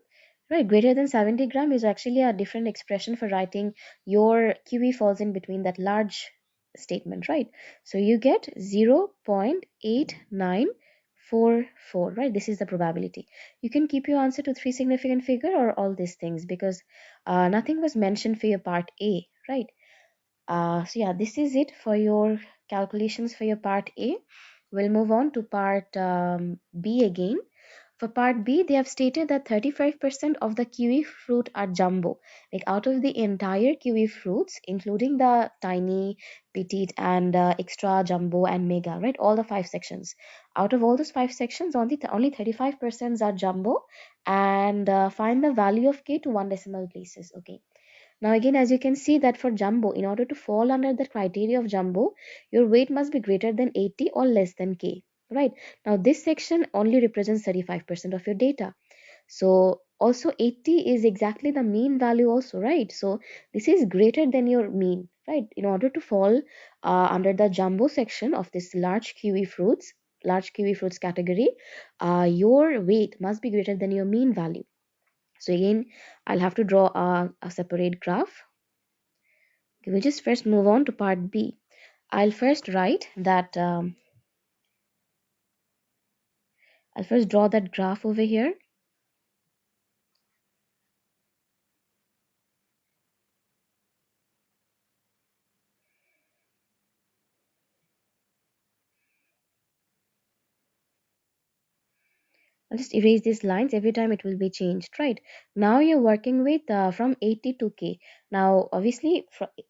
right? Greater than 70 gram is actually a different expression for writing your QE falls in between that large statement, right? So you get 0.8944, right? This is the probability. You can keep your answer to three significant figure or all these things, because nothing was mentioned for your part A, right? So yeah, this is it for your calculations for your part A. We'll move on to part B again. For part B, they have stated that 35% of the kiwi fruit are jumbo. Like out of the entire kiwi fruits, including the tiny, petite, and extra jumbo and mega, right? All the five sections. Out of all those five sections, only 35% are jumbo, and find the value of k to one decimal places. Okay. Now again, as you can see that for jumbo, in order to fall under the criteria of jumbo, your weight must be greater than 80 or less than k, right? Now this section only represents 35% of your data. So also 80 is exactly the mean value also, right? So this is greater than your mean, right? In order to fall under the jumbo section of this large kiwi fruits category, your weight must be greater than your mean value. So again, I'll have to draw a separate graph. Okay, we'll just first move on to part B. I'll first write that, I'll first draw that graph over here. I'll just erase these lines. Every time it will be changed, right? Now you're working with from 80 to K. Now, obviously,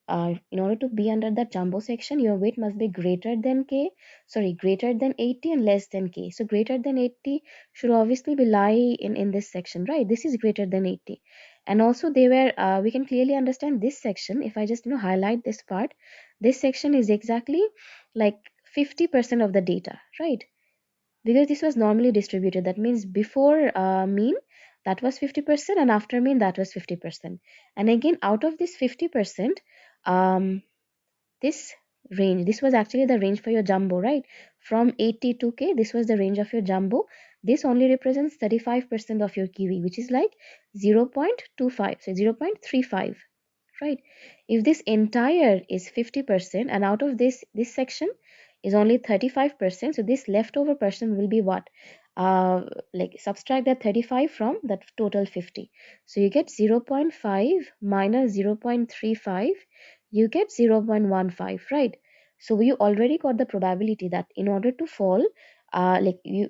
in order to be under that jumbo section, your weight must be greater than K, sorry, greater than 80 and less than K. So greater than 80 should obviously be lie in this section, right? This is greater than 80. And also they were, we can clearly understand this section. If I just, highlight this part, this section is exactly like 50% of the data, right? Because this was normally distributed. That means before mean, that was 50%, and after mean, that was 50%. And again, out of this 50%, this range, this was actually the range for your jumbo, right? From 80 to K, this was the range of your jumbo. This only represents 35% of your kiwi, which is like 0.25, so 0.35, right? If this entire is 50%, and out of this section is only 35%, so this leftover person will be what, like subtract that 35 from that total 50, so you get 0.5 minus 0.35, you get 0.15, right? So you already got the probability that in order to fall, like you,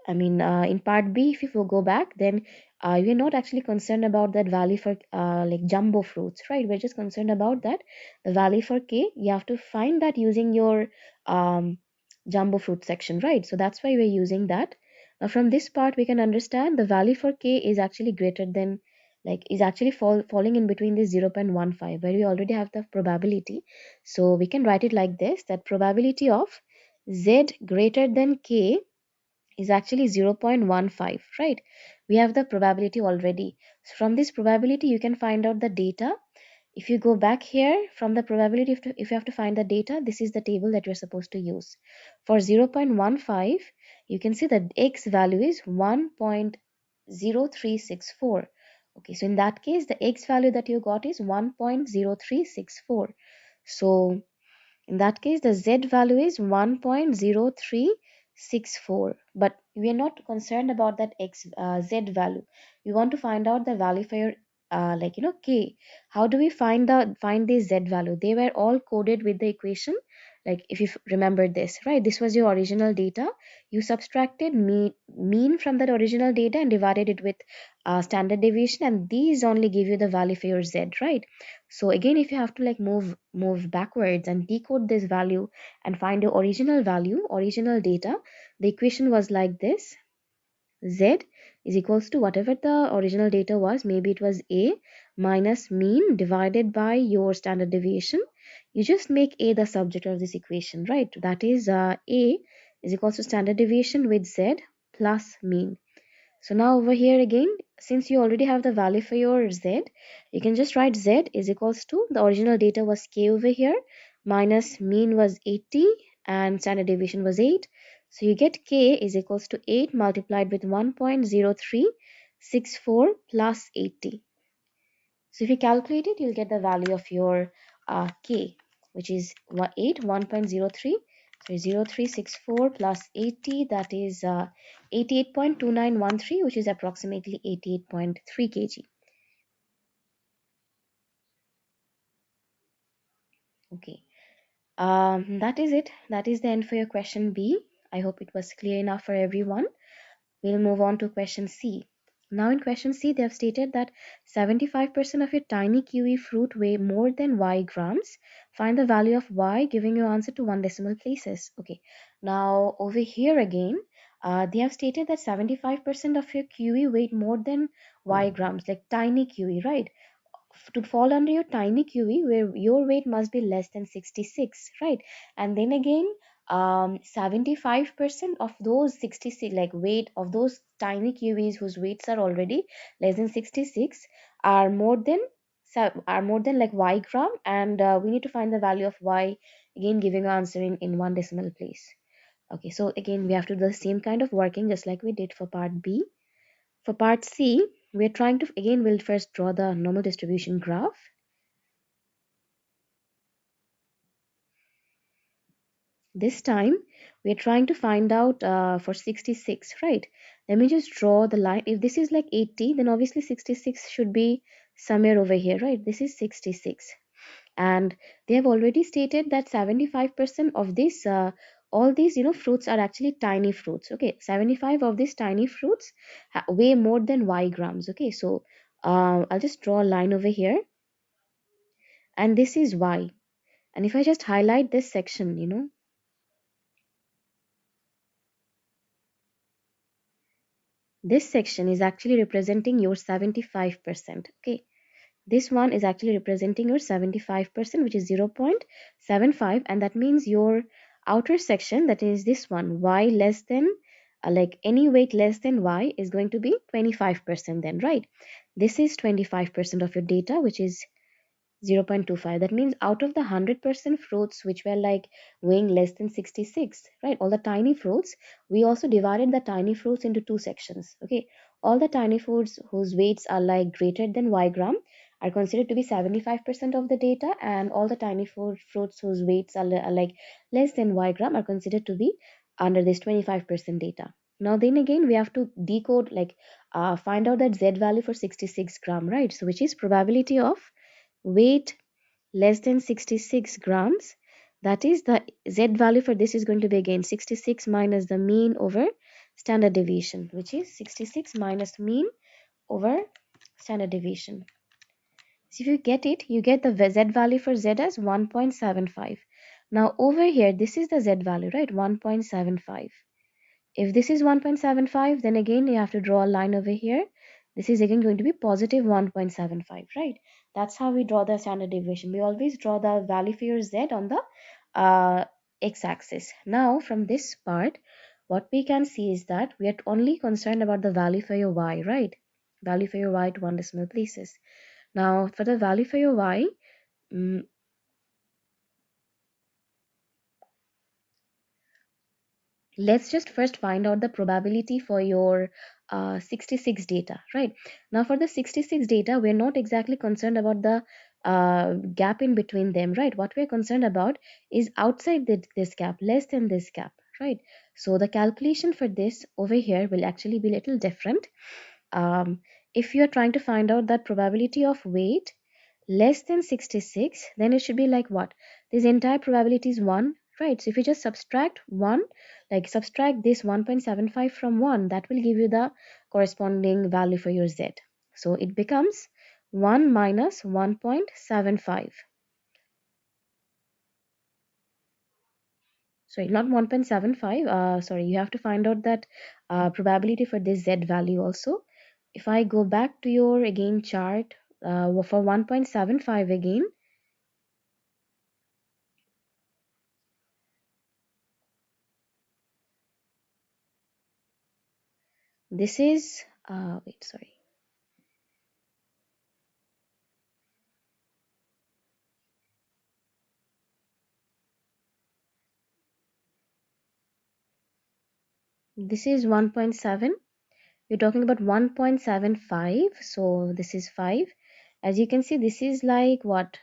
I mean, in part B, if you go back, then we're not actually concerned about that value for like jumbo fruits, right? We're just concerned about that the value for K. You have to find that using your jumbo fruit section, right? So that's why we're using that. Now, from this part, we can understand the value for K is actually greater than, like, is actually falling in between this 0.15, where we already have the probability. So we can write it like this, that probability of Z greater than K is actually 0.15, right? We have the probability already. So from this probability, you can find out the data. If you go back here from the probability, if you have to find the data, this is the table that you're supposed to use. For 0.15, you can see that X value is 1.0364. Okay, so in that case, the X value that you got is 1.0364. So in that case, the Z value is 1.0364. But we are not concerned about that Z value. We want to find out the value for your K. How do we find the Z value? They were all coded with the equation Like if you remember this, right, this was your original data. You subtracted mean from that original data and divided it with standard deviation, and these only give you the value for your z, right? So again, if you have to like move backwards and decode this value and find your original value, original data, the equation was like this: z is equals to whatever the original data was, maybe it was a, minus mean divided by your standard deviation. You just make a the subject of this equation, right? That is a is equals to standard deviation with z plus mean. So now over here again, since you already have the value for your z, you can just write z is equals to, the original data was k over here, minus mean was 80 and standard deviation was 8. So you get k is equals to 8 multiplied with 1.0364 plus 80. So if you calculate it, you'll get the value of your k, which is 8, 1.03. So 0364 plus 80, that is 88.2913, which is approximately 88.3 kg. Okay, that is it. That is the end for your question B. I hope it was clear enough for everyone. We'll move on to question C. Now in question C, they have stated that 75% of your tiny kiwi fruit weigh more than y grams. Find the value of y, giving your answer to one decimal places. Okay, now over here again, they have stated that 75% of your kiwi weight more than y grams, like tiny kiwi, right? To fall under your tiny QE, where your weight must be less than 66, right? And then again, 75% of those 66, like weight of those tiny QEs whose weights are already less than 66 are more than like y gram, and we need to find the value of y, again giving an answer in one decimal place. Okay, so again we have to do the same kind of working just like we did for part B. For part C, we're trying to, again, we'll first draw the normal distribution graph. This time, we're trying to find out for 66, right? Let me just draw the line. If this is like 80, then obviously 66 should be somewhere over here, right? This is 66. And they have already stated that 75% of this, all these, fruits are actually tiny fruits. Okay, 75 of these tiny fruits weigh more than y grams. Okay, so I'll just draw a line over here, and this is y. And if I just highlight this section, this section is actually representing your 75%. Okay, this one is actually representing your 75%, which is 0.75, and that means your outer section, that is this one, y less than like any weight less than y, is going to be 25% then, right? This is 25% of your data, which is 0.25. That means out of the 100% fruits which were like weighing less than 66, right, all the tiny fruits, we also divided the tiny fruits into two sections. Okay, all the tiny fruits whose weights are like greater than y gram are considered to be 75% of the data, and all the tiny fruits whose weights are like less than y gram are considered to be under this 25% data. Now then again, we have to decode, like find out that z value for 66 gram, right? So which is probability of weight less than 66 grams. That is, the z value for this is going to be again 66 minus the mean over standard deviation, which is 66 minus mean over standard deviation. So if you get it, you get the z value for z as 1.75. Now over here, this is the z value, right? 1.75. If this is 1.75, then again you have to draw a line over here. This is again going to be positive 1.75, right? That's how we draw the standard deviation. We always draw the value for your z on the x-axis. Now from this part, what we can see is that we are only concerned about the value for your y, right? Value for your y to one decimal places. Now for the value for your y, mm, let's just first find out the probability for your 66 data, right? Now for the 66 data, we're not exactly concerned about the gap in between them, right? What we're concerned about is outside this gap, less than this gap, right? So the calculation for this over here will actually be a little different. If you're trying to find out that probability of weight less than 66, then it should be like what? This entire probability is 1, right? So if you just subtract 1, like subtract this 1.75 from 1, that will give you the corresponding value for your z. So it becomes 1 minus 1.75. Sorry, not 1.75. Sorry, you have to find out that probability for this z value also. If I go back to your again chart for 1.75 again, this is wait, sorry. This is 1.7. We're talking about 1.75. So this is 5. As you can see, this is like what?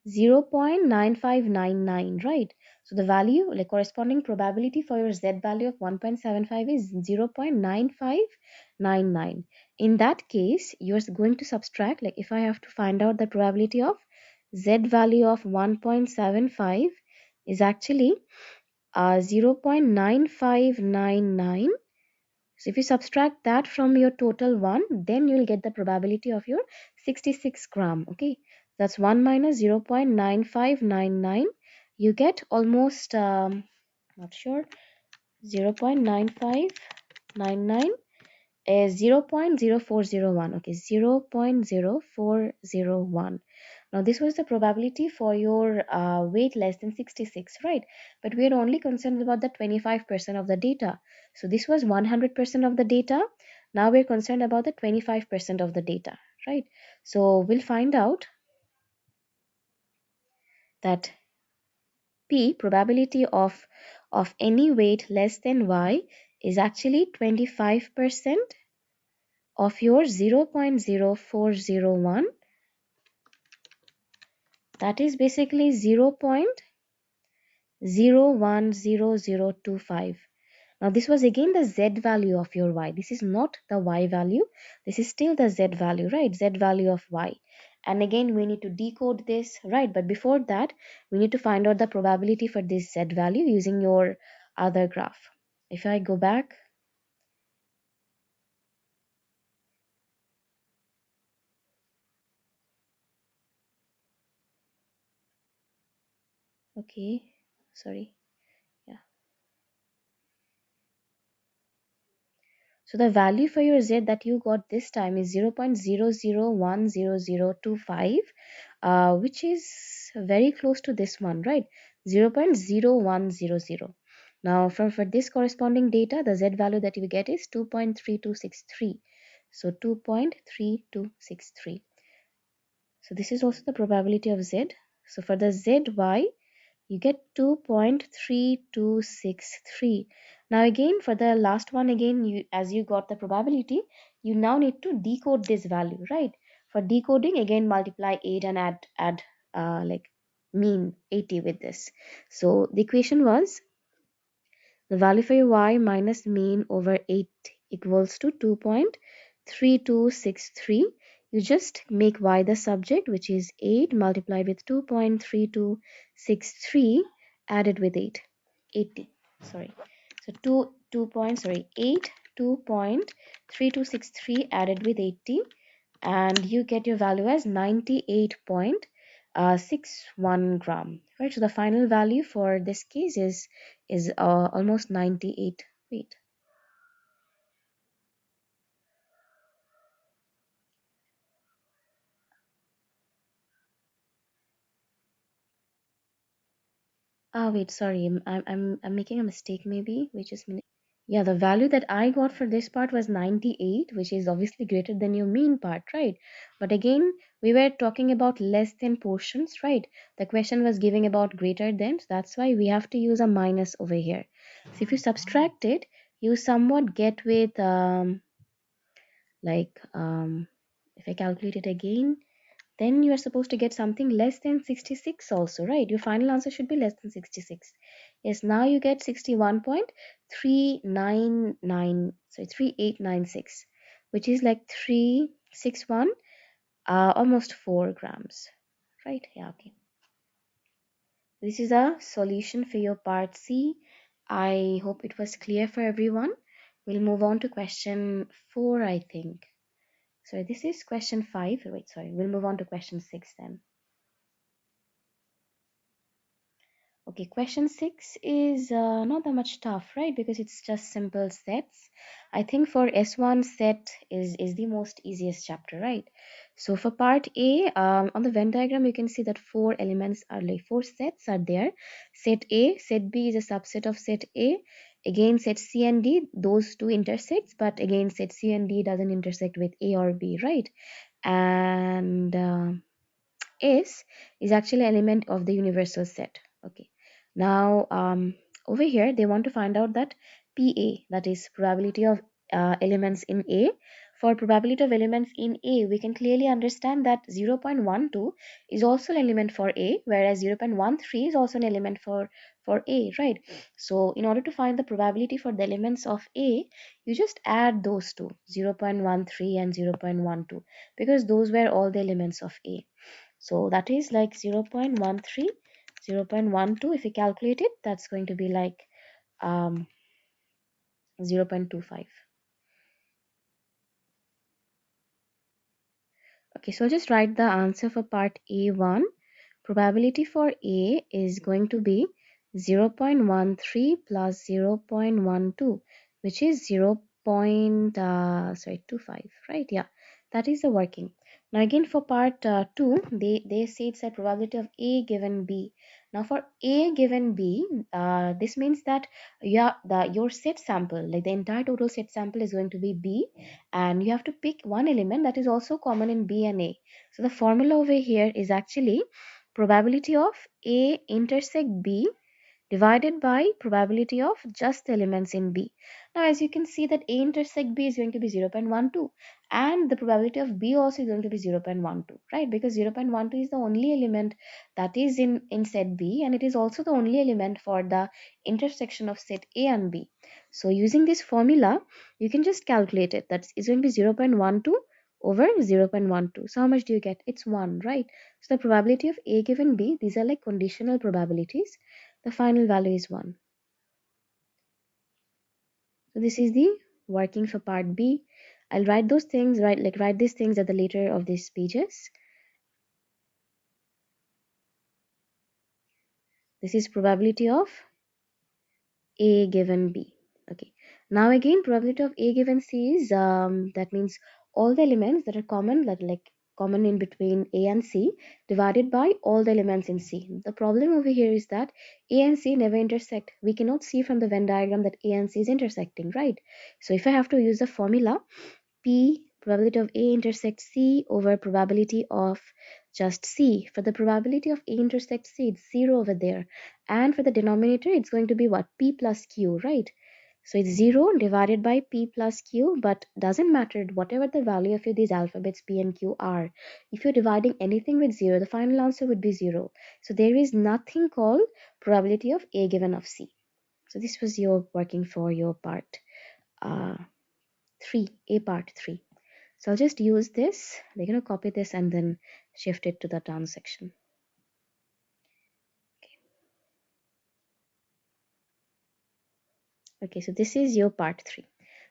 0.9599, right? So the value, like corresponding probability for your z value of 1.75 is 0.9599. In that case, you're going to subtract, like if I have to find out the probability of z value of 1.75 is actually 0.9599. So if you subtract that from your total 1, then you'll get the probability of your 66 gram. Okay, that's 1 minus 0.9599. You get almost, not sure, 0.9599 is 0.0401. Okay, 0.0401. Now this was the probability for your weight less than 66, right? But we are only concerned about the 25% of the data. So this was 100% of the data. Now we're concerned about the 25% of the data, right? So we'll find out that P, probability of any weight less than Y, is actually 25% of your 0.0401. That is basically 0.010025. Now this was again the z value of your y. This is not the y value. This is still the z value, right? Z value of y. And again, we need to decode this, right? But before that, we need to find out the probability for this z value using your other graph. If I go back, okay, sorry. Yeah. So the value for your Z that you got this time is 0.00100025, which is very close to this one, right? 0.0100. Now for this corresponding data, the Z value that you get is 2.3263. So 2.3263. So this is also the probability of Z. So for the ZY, you get 2.3263. Now again, for the last one, again, as you got the probability, you now need to decode this value, right? For decoding, again, multiply 8 and add like mean 80 with this. So the equation was the value for your y minus mean over 8 equals to 2.3263. You just make y the subject, which is 8 multiplied with 2.3263 added with 8. 80. Sorry. So 8 2.3263 added with 80, and you get your value as 98.61 gram, right? So the final value for this case is almost 98. Wait, wait, sorry, I'm making a mistake maybe. Wait just a minute. Yeah, the value that I got for this part was 98, which is obviously greater than your mean part, right? But again, we were talking about less than portions, right? The question was giving about greater than, so that's why we have to use a minus over here. So if you subtract it, you somewhat get with if I calculate it again, then you are supposed to get something less than 66 also, right? Your final answer should be less than 66. Yes, now you get 61.399, sorry, 3896, which is like 361, almost 4 grams, right? Yeah, okay. This is a solution for your part C. I hope it was clear for everyone. We'll move on to question 4, I think. Sorry, this is question 5. Wait, sorry. We'll move on to question 6 then. Okay, question 6 is not that much tough, right? Because it's just simple sets. I think for S1 set is the most easiest chapter, right? So for part A, on the Venn diagram, you can see that 4 elements are like 4 sets are there. Set A, set B is a subset of set A. Again, set C and D, those two intersects, but again, set C and D doesn't intersect with A or B, right? And S is actually element of the universal set. Okay. Now, over here, they want to find out that PA, that is probability of elements in A. For probability of elements in A, we can clearly understand that 0.12 is also an element for A, whereas 0.13 is also an element for A, right? So, in order to find the probability for the elements of A, you just add those two, 0.13 and 0.12, because those were all the elements of A. So that is like 0.13, 0.12. If we calculate it, that's going to be like 0.25. Okay, so I'll just write the answer for part A1. Probability for A is going to be 0.13 plus 0.12, which is 0.25, right? Yeah, that is the working. Now again for part 2, they say it's a probability of A given B. Now for A given B, this means that your set sample, like the entire total set sample is going to be B, and you have to pick one element that is also common in B and A. So the formula over here is actually probability of A intersect B divided by probability of just the elements in B. Now as you can see that A intersect B is going to be 0.12, and the probability of B also is going to be 0.12, right? Because 0.12 is the only element that is in set B, and it is also the only element for the intersection of set A and B. So using this formula, you can just calculate it. That is going to be 0.12 over 0.12. So how much do you get? It's 1, right? So the probability of A given B, these are like conditional probabilities. The final value is 1. So this is the working for part B. I'll write those things, write these things at the later of these pages. This is probability of A given B. Okay. Now again, probability of A given C is that means all the elements that are common, that like common in between A and C, divided by all the elements in C. The problem over here is that A and C never intersect. We cannot see from the Venn diagram that A and C is intersecting, right? So if I have to use the formula, P probability of A intersect C over probability of just C. For the probability of A intersect C, it's 0 over there. And for the denominator, it's going to be what? P plus Q, right? So it's 0 divided by P plus Q, but doesn't matter whatever the value of these alphabets P and Q are. If you're dividing anything with 0, the final answer would be 0. So there is nothing called probability of A given of C. So this was your working for your part 3, A part 3. So I'll just use this. They're going to copy this and then shift it to the down section. Okay, so this is your part 3.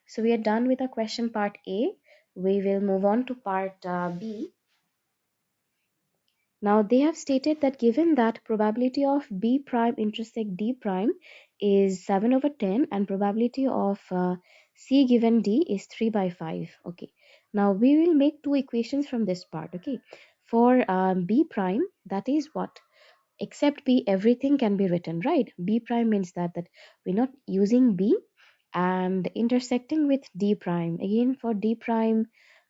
So we are done with our question part A. We will move on to part B. Now they have stated that given that probability of B prime intersect D prime is 7 over 10 and probability of C given D is 3 by 5. Okay. Now we will make two equations from this part. Okay. For B prime, that is what? Except B, everything can be written, right? B prime means that we're not using B and intersecting with D prime. Again, for D prime,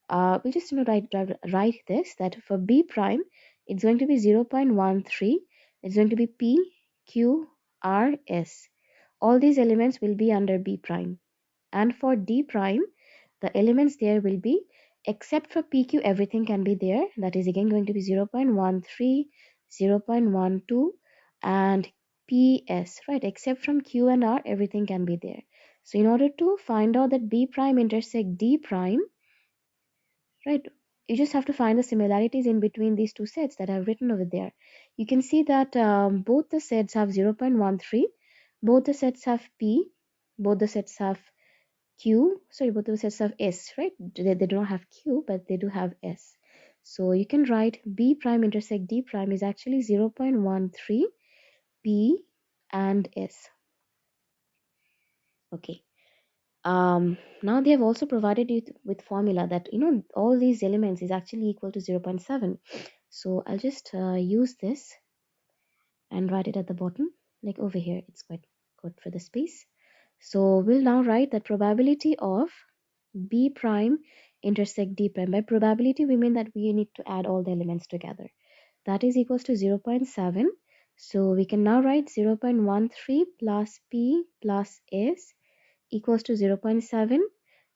we'll just write this, that for B prime, it's going to be 0.13. It's going to be P, Q, R, S. All these elements will be under B prime. And for D prime, the elements there will be, except for PQ, everything can be there. That is again going to be 0.13, 0.12, and PS, right? Except from Q and R, everything can be there. So in order to find out that B prime intersect D prime, right, you just have to find the similarities in between these two sets that I've written over there. You can see that both the sets have 0.13, both the sets have P, both the sets have Q, sorry, both the sets have S, right? They do not have Q, but they do have S. So you can write B prime intersect D prime is actually 0.13 P and S. Okay. Now they have also provided you with formula that all these elements is actually equal to 0.7. So I'll just use this and write it at the bottom, like over here. It's quite good for the space. So we'll now write that probability of B prime intersect D prime. By probability, we mean that we need to add all the elements together. That is equals to 0.7. So we can now write 0.13 plus P plus S equals to 0.7.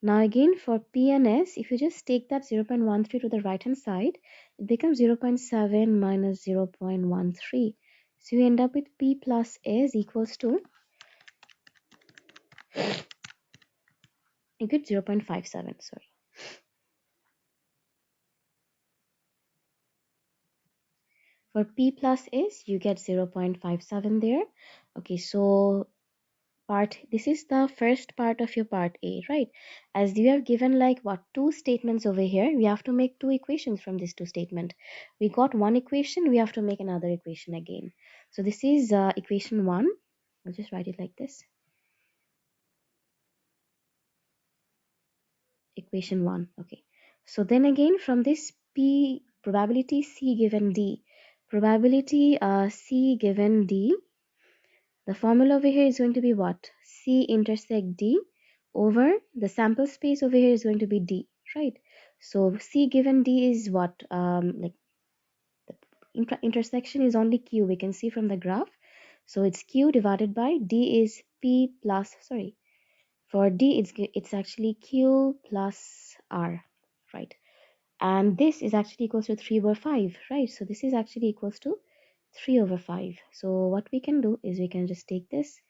Now again for P and S, if you just take that 0.13 to the right hand side, it becomes 0.7 minus 0.13. So you end up with P plus S equals to, you get 0.57, sorry. For P plus S, you get 0.57 there. Okay, so this is the first part of your part A, right? As you have given like what, two statements over here, we have to make two equations from these two statements. We got one equation, we have to make another equation again. So this is equation 1. I'll just write it like this. Equation 1. Okay, so then again from this P probability C given D, probability C given D, the formula over here is going to be what? C intersect D over the sample space over here is going to be D, right? So C given D is what? Like the intersection is only Q. We can see from the graph. So it's Q divided by D is P plus, sorry. For D, it's actually Q plus R, right? And this is actually equals to 3 over 5, right? So this is actually equals to 3 over 5. So what we can do is we can just take this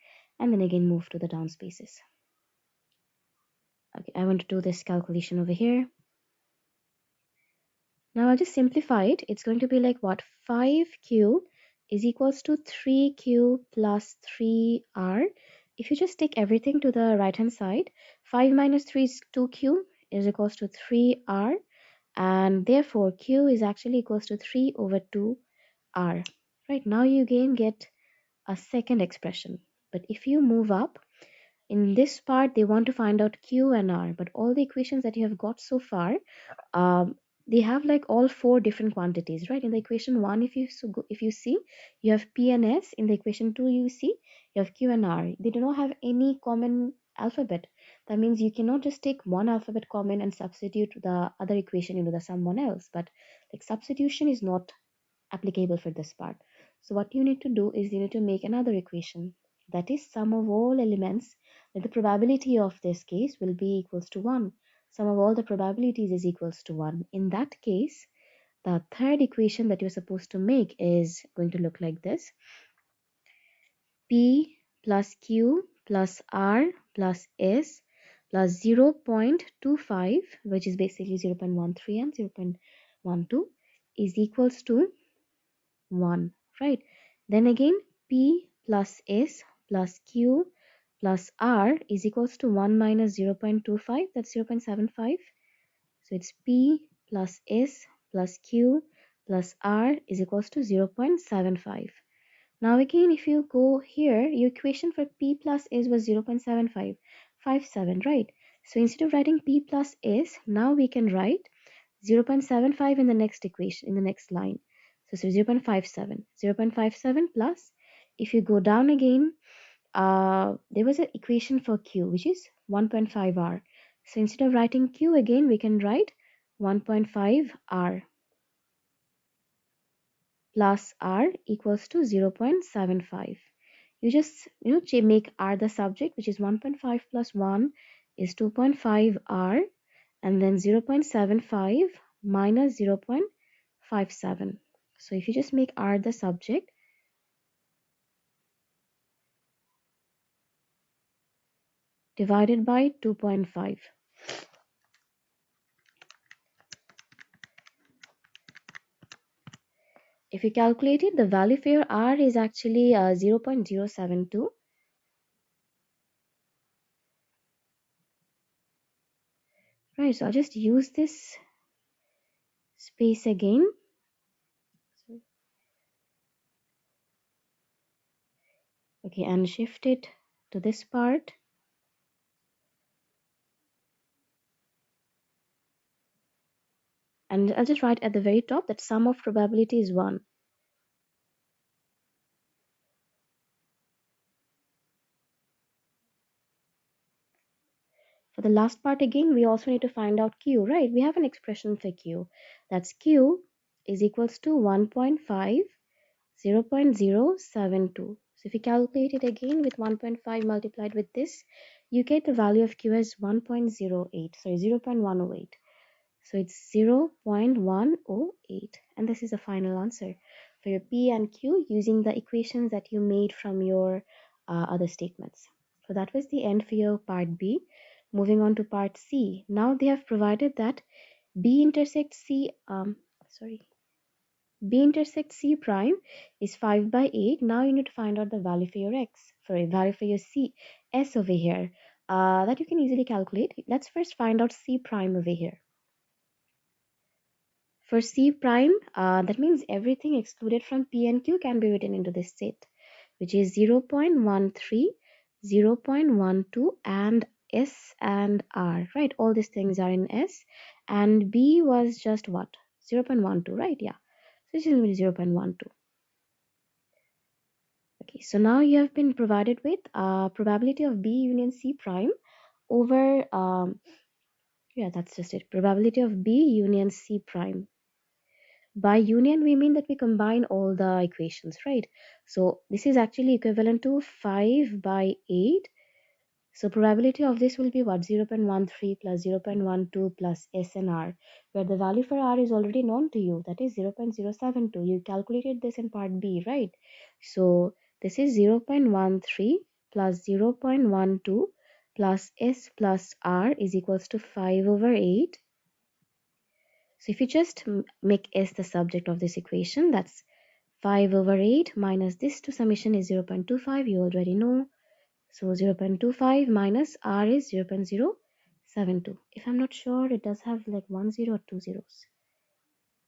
and then again move to the down spaces. Okay, I want to do this calculation over here. Now I'll just simplify it. It's going to be like what? 5Q is equals to 3Q plus 3R. If you just take everything to the right hand side, 5 minus 3 is 2Q is equals to 3R, and therefore Q is actually equals to 3 over 2R. Right, now you again get a second expression. But if you move up, in this part they want to find out Q and R, but all the equations that you have got so far, um, they have like all four different quantities, right? In the equation 1, if you see, you have P and S. In the equation 2, you see you have Q and R. They do not have any common alphabet. That means you cannot just take one alphabet common and substitute the other equation into the someone else. But like substitution is not applicable for this part. So what you need to do is you need to make another equation, that is sum of all elements, that the probability of this case will be equals to 1. Sum of all the probabilities is equals to 1. In that case, the third equation that you're supposed to make is going to look like this. P plus Q plus R plus S plus 0.25, which is basically 0.13 and 0.12, is equals to 1, right? Then again, P plus S plus Q plus R is equals to 1 minus 0.25, that's 0.75. So it's P plus S plus Q plus R is equals to 0.75. Now again, if you go here, your equation for P plus S was 0.7557, right? So instead of writing P plus S, now we can write 0.75 in the next equation, in the next line. So 0.57. 0.57 plus, if you go down again, there was an equation for Q, which is 1.5R. So instead of writing Q again, we can write 1.5R plus R equals to 0.75. You just make R the subject, which is 1.5 plus 1 is 2.5R, and then 0.75 minus 0.57. So if you just make R the subject, divided by 2.5. If you calculate it, the value for your R is actually 0.072. Right, so I'll just use this space again. Okay, and shift it to this part. And I'll just write at the very top that sum of probability is 1. For the last part again, we also need to find out Q, right? We have an expression for Q. That's Q is equals to 1.5, 0.072. So if you calculate it again with 1.5 multiplied with this, you get the value of Q as 1.08, sorry, 0.108. So it's 0.108. And this is the final answer for your P and Q using the equations that you made from your other statements. So that was the end for your part B. Moving on to part C. Now they have provided that B intersects C, B intersects C prime is 5 by 8. Now you need to find out the value for your X, sorry, value for your C, S over here. That you can easily calculate. Let's first find out C prime over here. For C prime, that means everything excluded from P and Q can be written into this set, which is 0.13, 0.12, and S and R, right? All these things are in S. And B was just what? 0.12, right? Yeah. So this is going to be 0.12. Okay, so now you have been provided with probability of B union C prime over, yeah, that's just it. Probability of B union C prime. By union, we mean that we combine all the equations, right? So this is actually equivalent to 5 by 8. So probability of this will be what? 0.13 plus 0.12 plus S and R, where the value for R is already known to you. That is 0.072. You calculated this in part B, right? So this is 0.13 plus 0.12 plus S plus R is equals to 5 over 8. So if you just make S the subject of this equation, that's 5 over 8 minus this to summation is 0.25, you already know. So 0.25 minus R is 0.072. If I'm not sure, it does have like 1 0 or 2 zeros.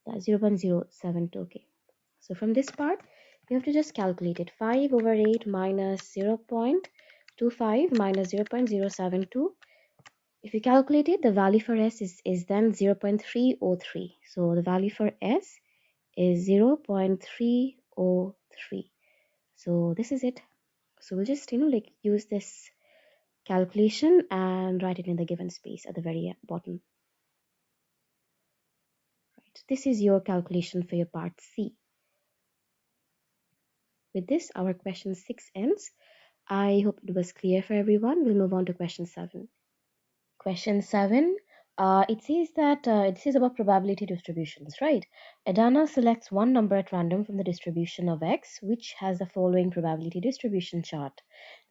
That's 0.072, okay. So from this part, you have to just calculate it. 5 over 8 minus 0.25 minus 0.072. If you calculate it, the value for S is then 0.303. So the value for S is 0.303. So this is it. So we'll just, like use this calculation and write it in the given space at the very bottom. Right. This is your calculation for your part C. With this, our question 6 ends. I hope it was clear for everyone. We'll move on to question 7. Question 7, it says that this is about probability distributions, right? Adana selects one number at random from the distribution of X, which has the following probability distribution chart.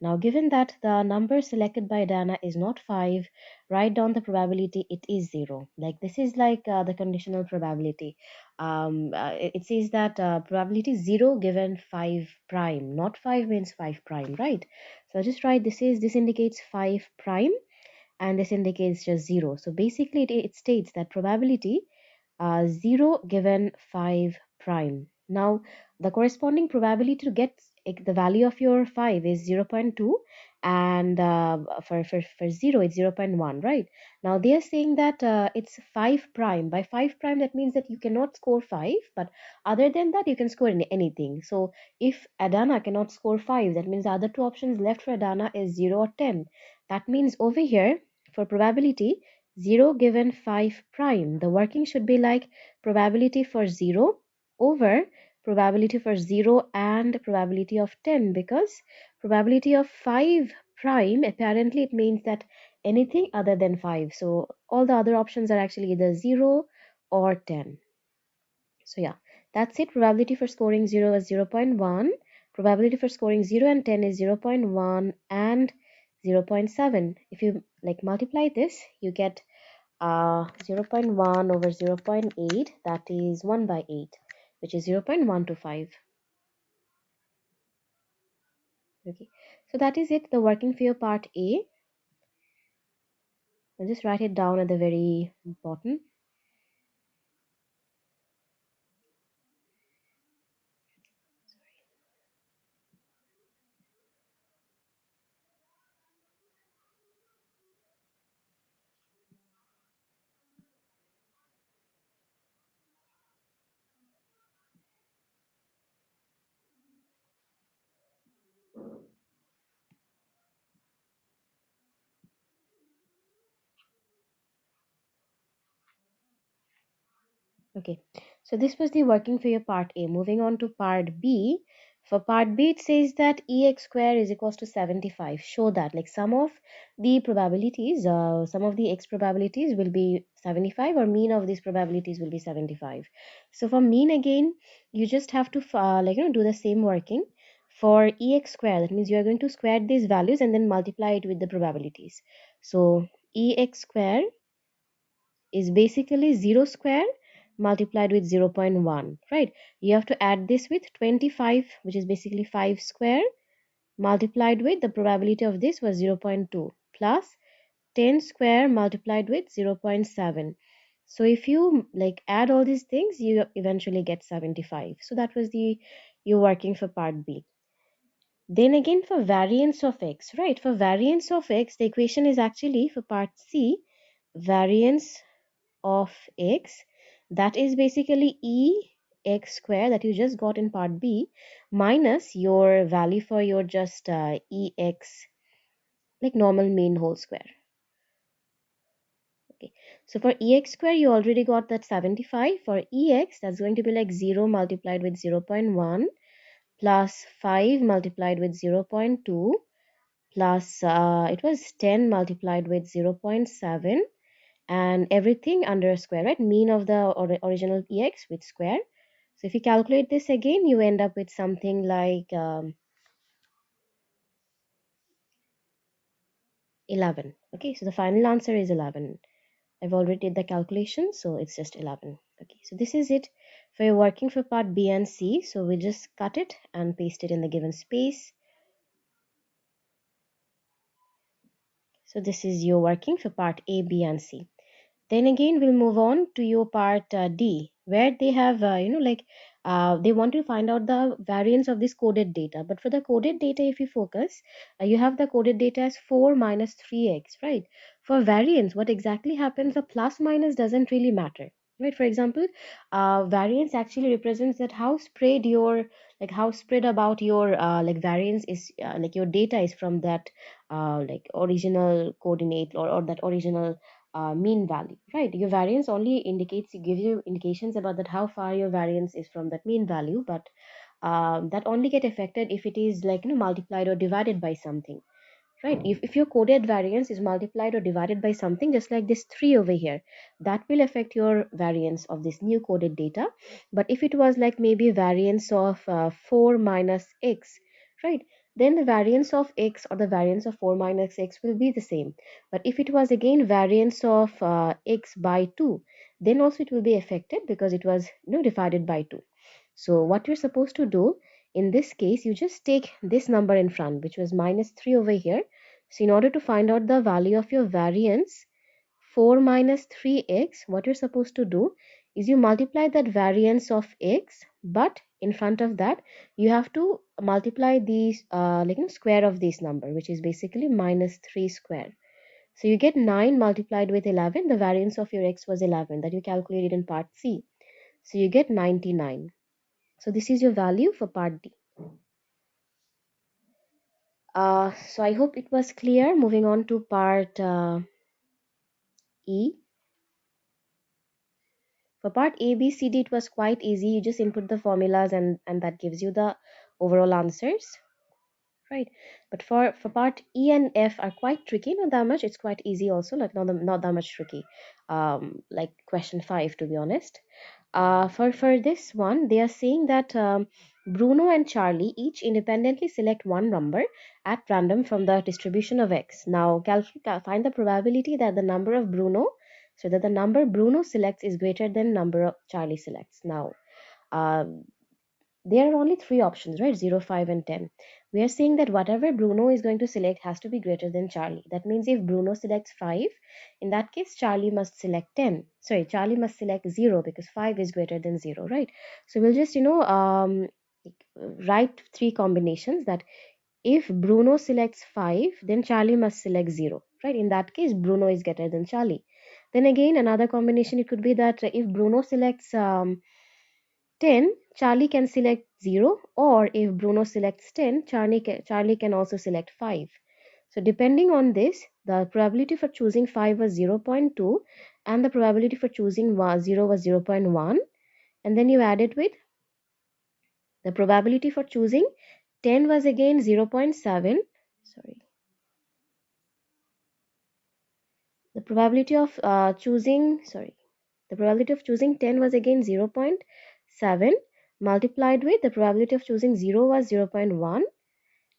Now, given that the number selected by Adana is not 5, write down the probability it is 0. Like this is like the conditional probability. It says that probability 0 given 5 prime, not 5 means 5 prime, right? So I'll just write this indicates 5 prime and this indicates just 0. So basically it states that probability 0 given 5 prime. Now the corresponding probability to get the value of your 5 is 0.2 and for 0 it's 0.1, right? Now they are saying that it's 5 prime. By 5 prime that means that you cannot score 5, but other than that you can score anything. So if Adana cannot score 5, that means the other two options left for Adana is 0 or 10. That means over here for probability 0 given 5 prime, the working should be like probability for 0 over probability for 0 and probability of 10, because probability of 5 prime, apparently it means that anything other than 5. So all the other options are actually either 0 or 10. So yeah, that's it. Probability for scoring 0 is 0.1. Probability for scoring 0 and 10 is 0.1 and 0.7. If you like multiply this, you get 0.1 over 0.8, that is 1 by 8. which is 0.125. Okay, so that is it, the working for your part A. I'll just write it down at the very bottom. Okay, so this was the working for your part A. Moving on to part B. For part B, it says that EX square is equals to 75. Show that, like, some of the probabilities, some of the X probabilities will be 75, or mean of these probabilities will be 75. So for mean, again, you just have to do the same working for EX square. That means you are going to square these values and then multiply it with the probabilities. So EX square is basically 0 square multiplied with 0.1, right? You have to add this with 25, which is basically 5 square multiplied with, the probability of this was 0.2, plus 10 square multiplied with 0.7. So if you like add all these things, you eventually get 75. So that was the you working for part B. Then again, for variance of x, right? For variance of x, the equation is actually for part C, variance of x, that is basically e x square that you just got in part B, minus your value for your just ex, like normal main whole square. Okay, so for ex square you already got that 75. For ex, that's going to be like 0 multiplied with 0.1 plus 5 multiplied with 0.2 plus it was 10 multiplied with 0.7, and everything under a square, right? Mean of the original ex with square. So if you calculate this again, you end up with something like 11. Okay, so the final answer is 11. I've already did the calculation, so it's just 11. Okay, so this is it for your working for part B and C. So we just cut it and paste it in the given space. So this is your working for part A, B, and C. Then again, we'll move on to your part D, where they have, they want to find out the variance of this coded data. But for the coded data, if you focus, you have the coded data as 4 minus 3x, right? For variance, what exactly happens, the plus minus doesn't really matter, right? For example, variance actually represents that how spread your, like how spread about your, like variance is, like your data is from that, like original coordinate, or that original mean value, right? Your variance only indicates, it gives you indications about that how far your variance is from that mean value, but that only get affected if it is like multiplied or divided by something, right? If your coded variance is multiplied or divided by something, just like this 3 over here, that will affect your variance of this new coded data. But if it was like maybe variance of 4 minus x, right, then the variance of x or the variance of 4 minus x will be the same. But if it was again variance of x by 2, then also it will be affected because it was divided by 2. So what you're supposed to do in this case, you just take this number in front, which was minus 3 over here. So in order to find out the value of your variance, 4 minus 3x, what you're supposed to do is you multiply that variance of x, but in front of that, you have to multiply the square of this number, which is basically minus 3 square. So you get 9 multiplied with 11. The variance of your x was 11 that you calculated in part C. So you get 99. So this is your value for part D. So I hope it was clear. Moving on to part E. For part A, B, C, D, it was quite easy. You just input the formulas and that gives you the overall answers, right? But for part E and F are quite tricky. Not that much. It's quite easy also. Like not that much tricky. Like question 5, to be honest. For this one, they are saying that Bruno and Charlie each independently select one number at random from the distribution of x. Now, find the probability that the number of Bruno, so that the number Bruno selects is greater than number of Charlie selects. Now, there are only three options, right? 0, 5, and 10. We are saying that whatever Bruno is going to select has to be greater than Charlie. That means if Bruno selects 5, in that case, Charlie must select 10. Sorry, Charlie must select 0 because 5 is greater than 0, right? So we'll just, write three combinations that if Bruno selects 5, then Charlie must select 0, right? In that case, Bruno is greater than Charlie. Then again, another combination, it could be that if Bruno selects 10, Charlie can select 0, or if Bruno selects 10, Charlie can also select 5. So depending on this, the probability for choosing 5 was 0.2 and the probability for choosing 0 was 0.1, and then you add it with the probability for choosing 10 was again 0.7. Sorry. The probability of the probability of choosing 10 was again 0.7 multiplied with the probability of choosing 0 was 0.1,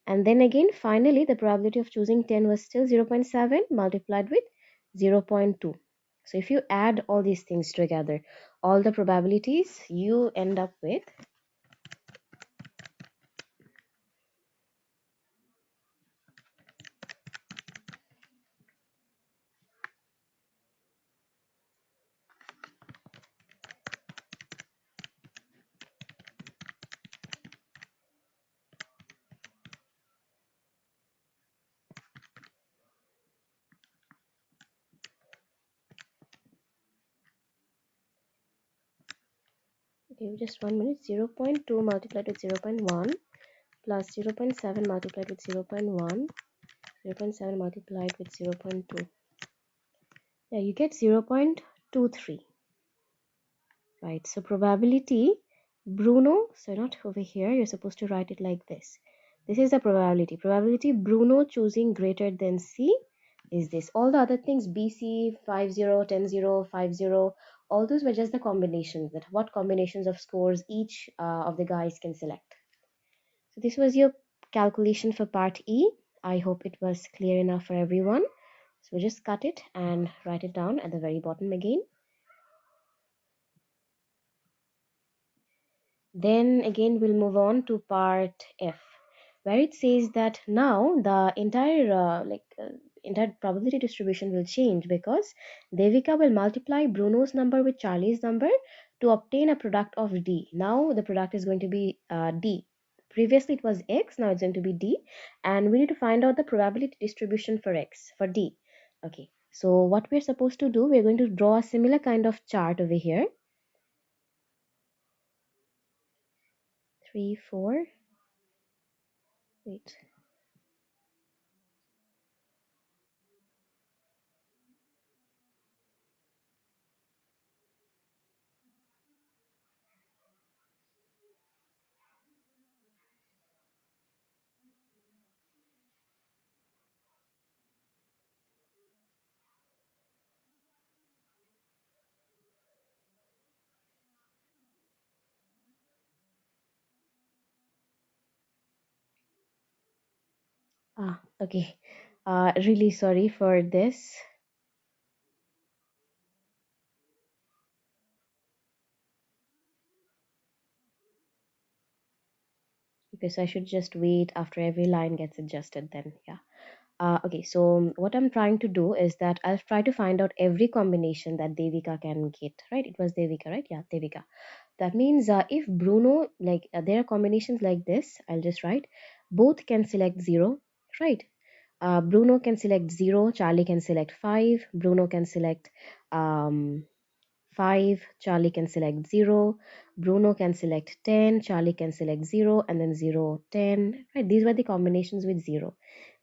and then again finally the probability of choosing 10 was still 0.7 multiplied with 0.2. So if you add all these things together, all the probabilities, you end up with okay, just 1 minute. 0.2 multiplied with 0.1 plus 0.7 multiplied with 0.1, 0.7 multiplied with 0.2. Yeah, you get 0.23. Right, so probability Bruno, so not over here, you're supposed to write it like this. This is the probability. Probability Bruno choosing greater than C is this. All the other things, BC, 50, 10, 50, all those were just the combinations, that what combinations of scores each of the guys can select. So this was your calculation for part E. I hope it was clear enough for everyone. So we just cut it and write it down at the very bottom again. Then again, we'll move on to part F, where it says that now the entire probability distribution will change because Devika will multiply Bruno's number with Charlie's number to obtain a product of D. Now the product is going to be D. Previously it was X, now it's going to be D, and we need to find out the probability distribution for X, for D. Okay, so what we're supposed to do, we're going to draw a similar kind of chart over here. 3, 4, wait. Okay. Really sorry for this because I should just wait after every line gets adjusted then. Yeah. Okay, so what I'm trying to do is that I'll try to find out every combination that Devika can get, right? It was Devika, right? Yeah, Devika. That means if Bruno, there are combinations like this, I'll just write, both can select 0, right? Bruno can select 0, Charlie can select 5, Bruno can select 5, Charlie can select 0, Bruno can select 10, Charlie can select 0, and then 0, 10, right? These were the combinations with 0.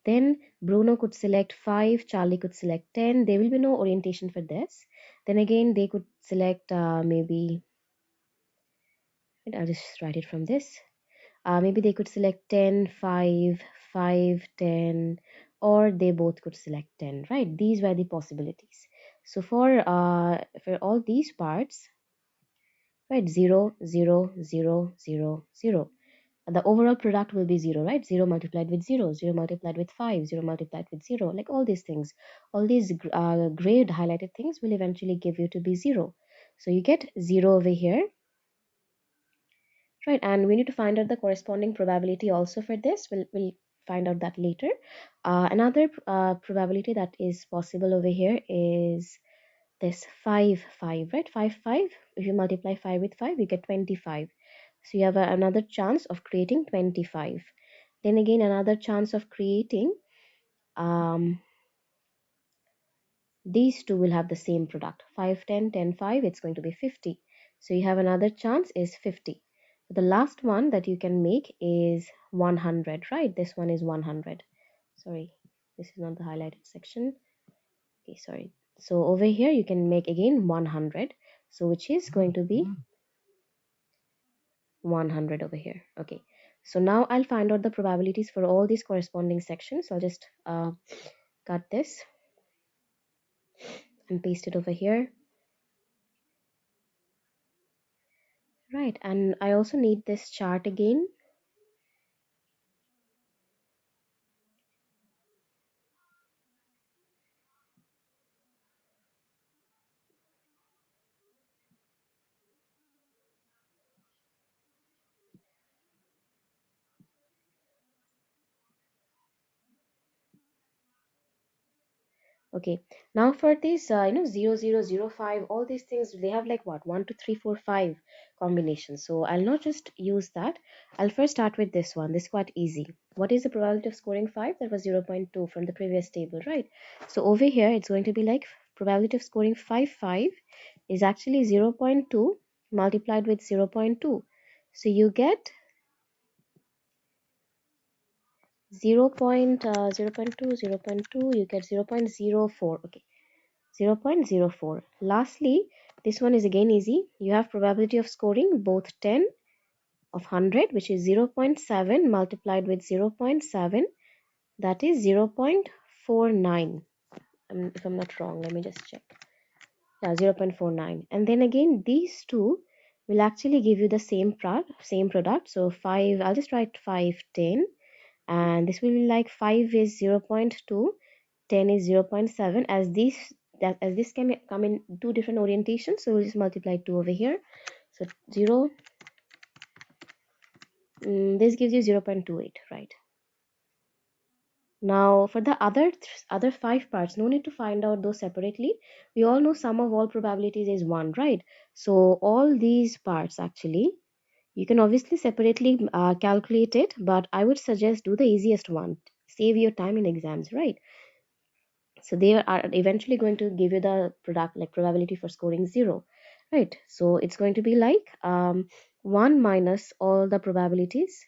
Then Bruno could select 5, Charlie could select 10. There will be no orientation for this. Then again, they could select maybe, I'll just write it from this. Maybe they could select 10, 5, 5, 10, or they both could select 10, right? These were the possibilities. So for all these parts, right, 0, 0, 0, 0, 0. The overall product will be 0, right? 0 multiplied with 0, 0 multiplied with 5, 0 multiplied with 0, like all these things. All these grayed highlighted things will eventually give you to be 0. So you get 0 over here. right? And we need to find out the corresponding probability also for this. We'll find out that later. Another probability that is possible over here is this 5 5, right? 5 5, if you multiply 5 with 5 you get 25, so you have another chance of creating 25. Then again another chance of creating um, these two will have the same product. 5 10 10 5, it's going to be 50, so you have another chance is 50. The last one that you can make is 100, right? This one is 100. Sorry, this is not the highlighted section. Okay, sorry. So over here you can make again 100, so which is going to be 100 over here. Okay, so now I'll find out the probabilities for all these corresponding sections. So I'll just cut this and paste it over here. Right, and I also need this chart again. Okay, now for this, 0005, all these things, they have like what, 1 2 3 4 5 combinations. So I'll not just use that. I'll first start with this one. This is quite easy. What is the probability of scoring 5? That was 0.2 from the previous table, right? So over here, it's going to be like probability of scoring 5 is actually 0.2 multiplied with 0.2. So you get 0.2, you get 0.04. Okay, 0.04. Lastly, this one is again easy. You have probability of scoring both 10 of 100, which is 0.7 multiplied with 0.7, that is 0.49. If I'm not wrong, let me just check. Yeah, 0.49. And then again, these two will actually give you the same product. So 5, I'll just write 5 10, and this will be like 5 is 0.2, 10 is 0.7. As this can come in two different orientations, so we'll just multiply 2 over here. So 0, this gives you 0.28, right? Now for the other 5 parts, no need to find out those separately. We all know sum of all probabilities is 1, right? So all these parts actually, you can obviously separately calculate it, but I would suggest do the easiest one. Save your time in exams, right? So they are eventually going to give you the product like probability for scoring 0, right? So it's going to be like 1 minus all the probabilities.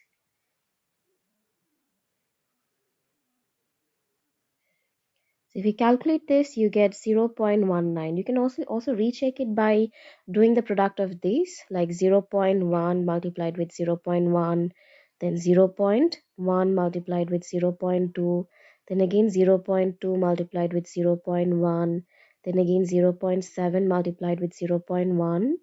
So if you calculate this, you get 0.19. You can also recheck it by doing the product of these, like 0.1 multiplied with 0.1, then 0.1 multiplied with 0.2, then again 0.2 multiplied with 0.1, then again 0.7 multiplied with 0.1,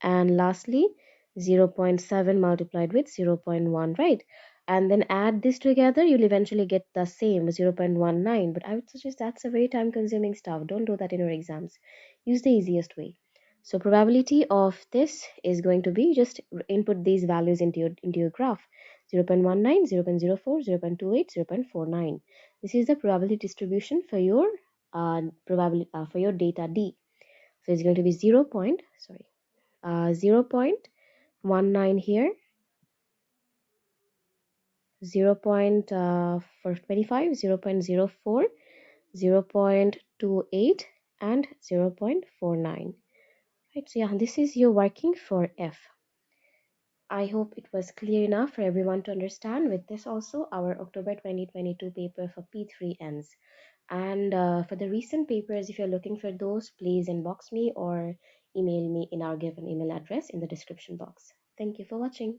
and lastly 0.7 multiplied with 0.1, right? And then add this together, you'll eventually get the same 0.19. But I would suggest that's a very time consuming stuff. Don't do that in your exams. Use the easiest way. So probability of this is going to be, just input these values into your graph: 0.19, 0.04, 0.28, 0.49. This is the probability distribution for your probability for your data D. So it's going to be 0.19 here, 0.25, 0.04, 0.28, and 0.49. Right, so yeah, this is your working for F. I hope it was clear enough for everyone to understand. With this also, our October 2022 paper for P3 ends. And for the recent papers, if you're looking for those, please inbox me or email me in our given email address in the description box. Thank you for watching.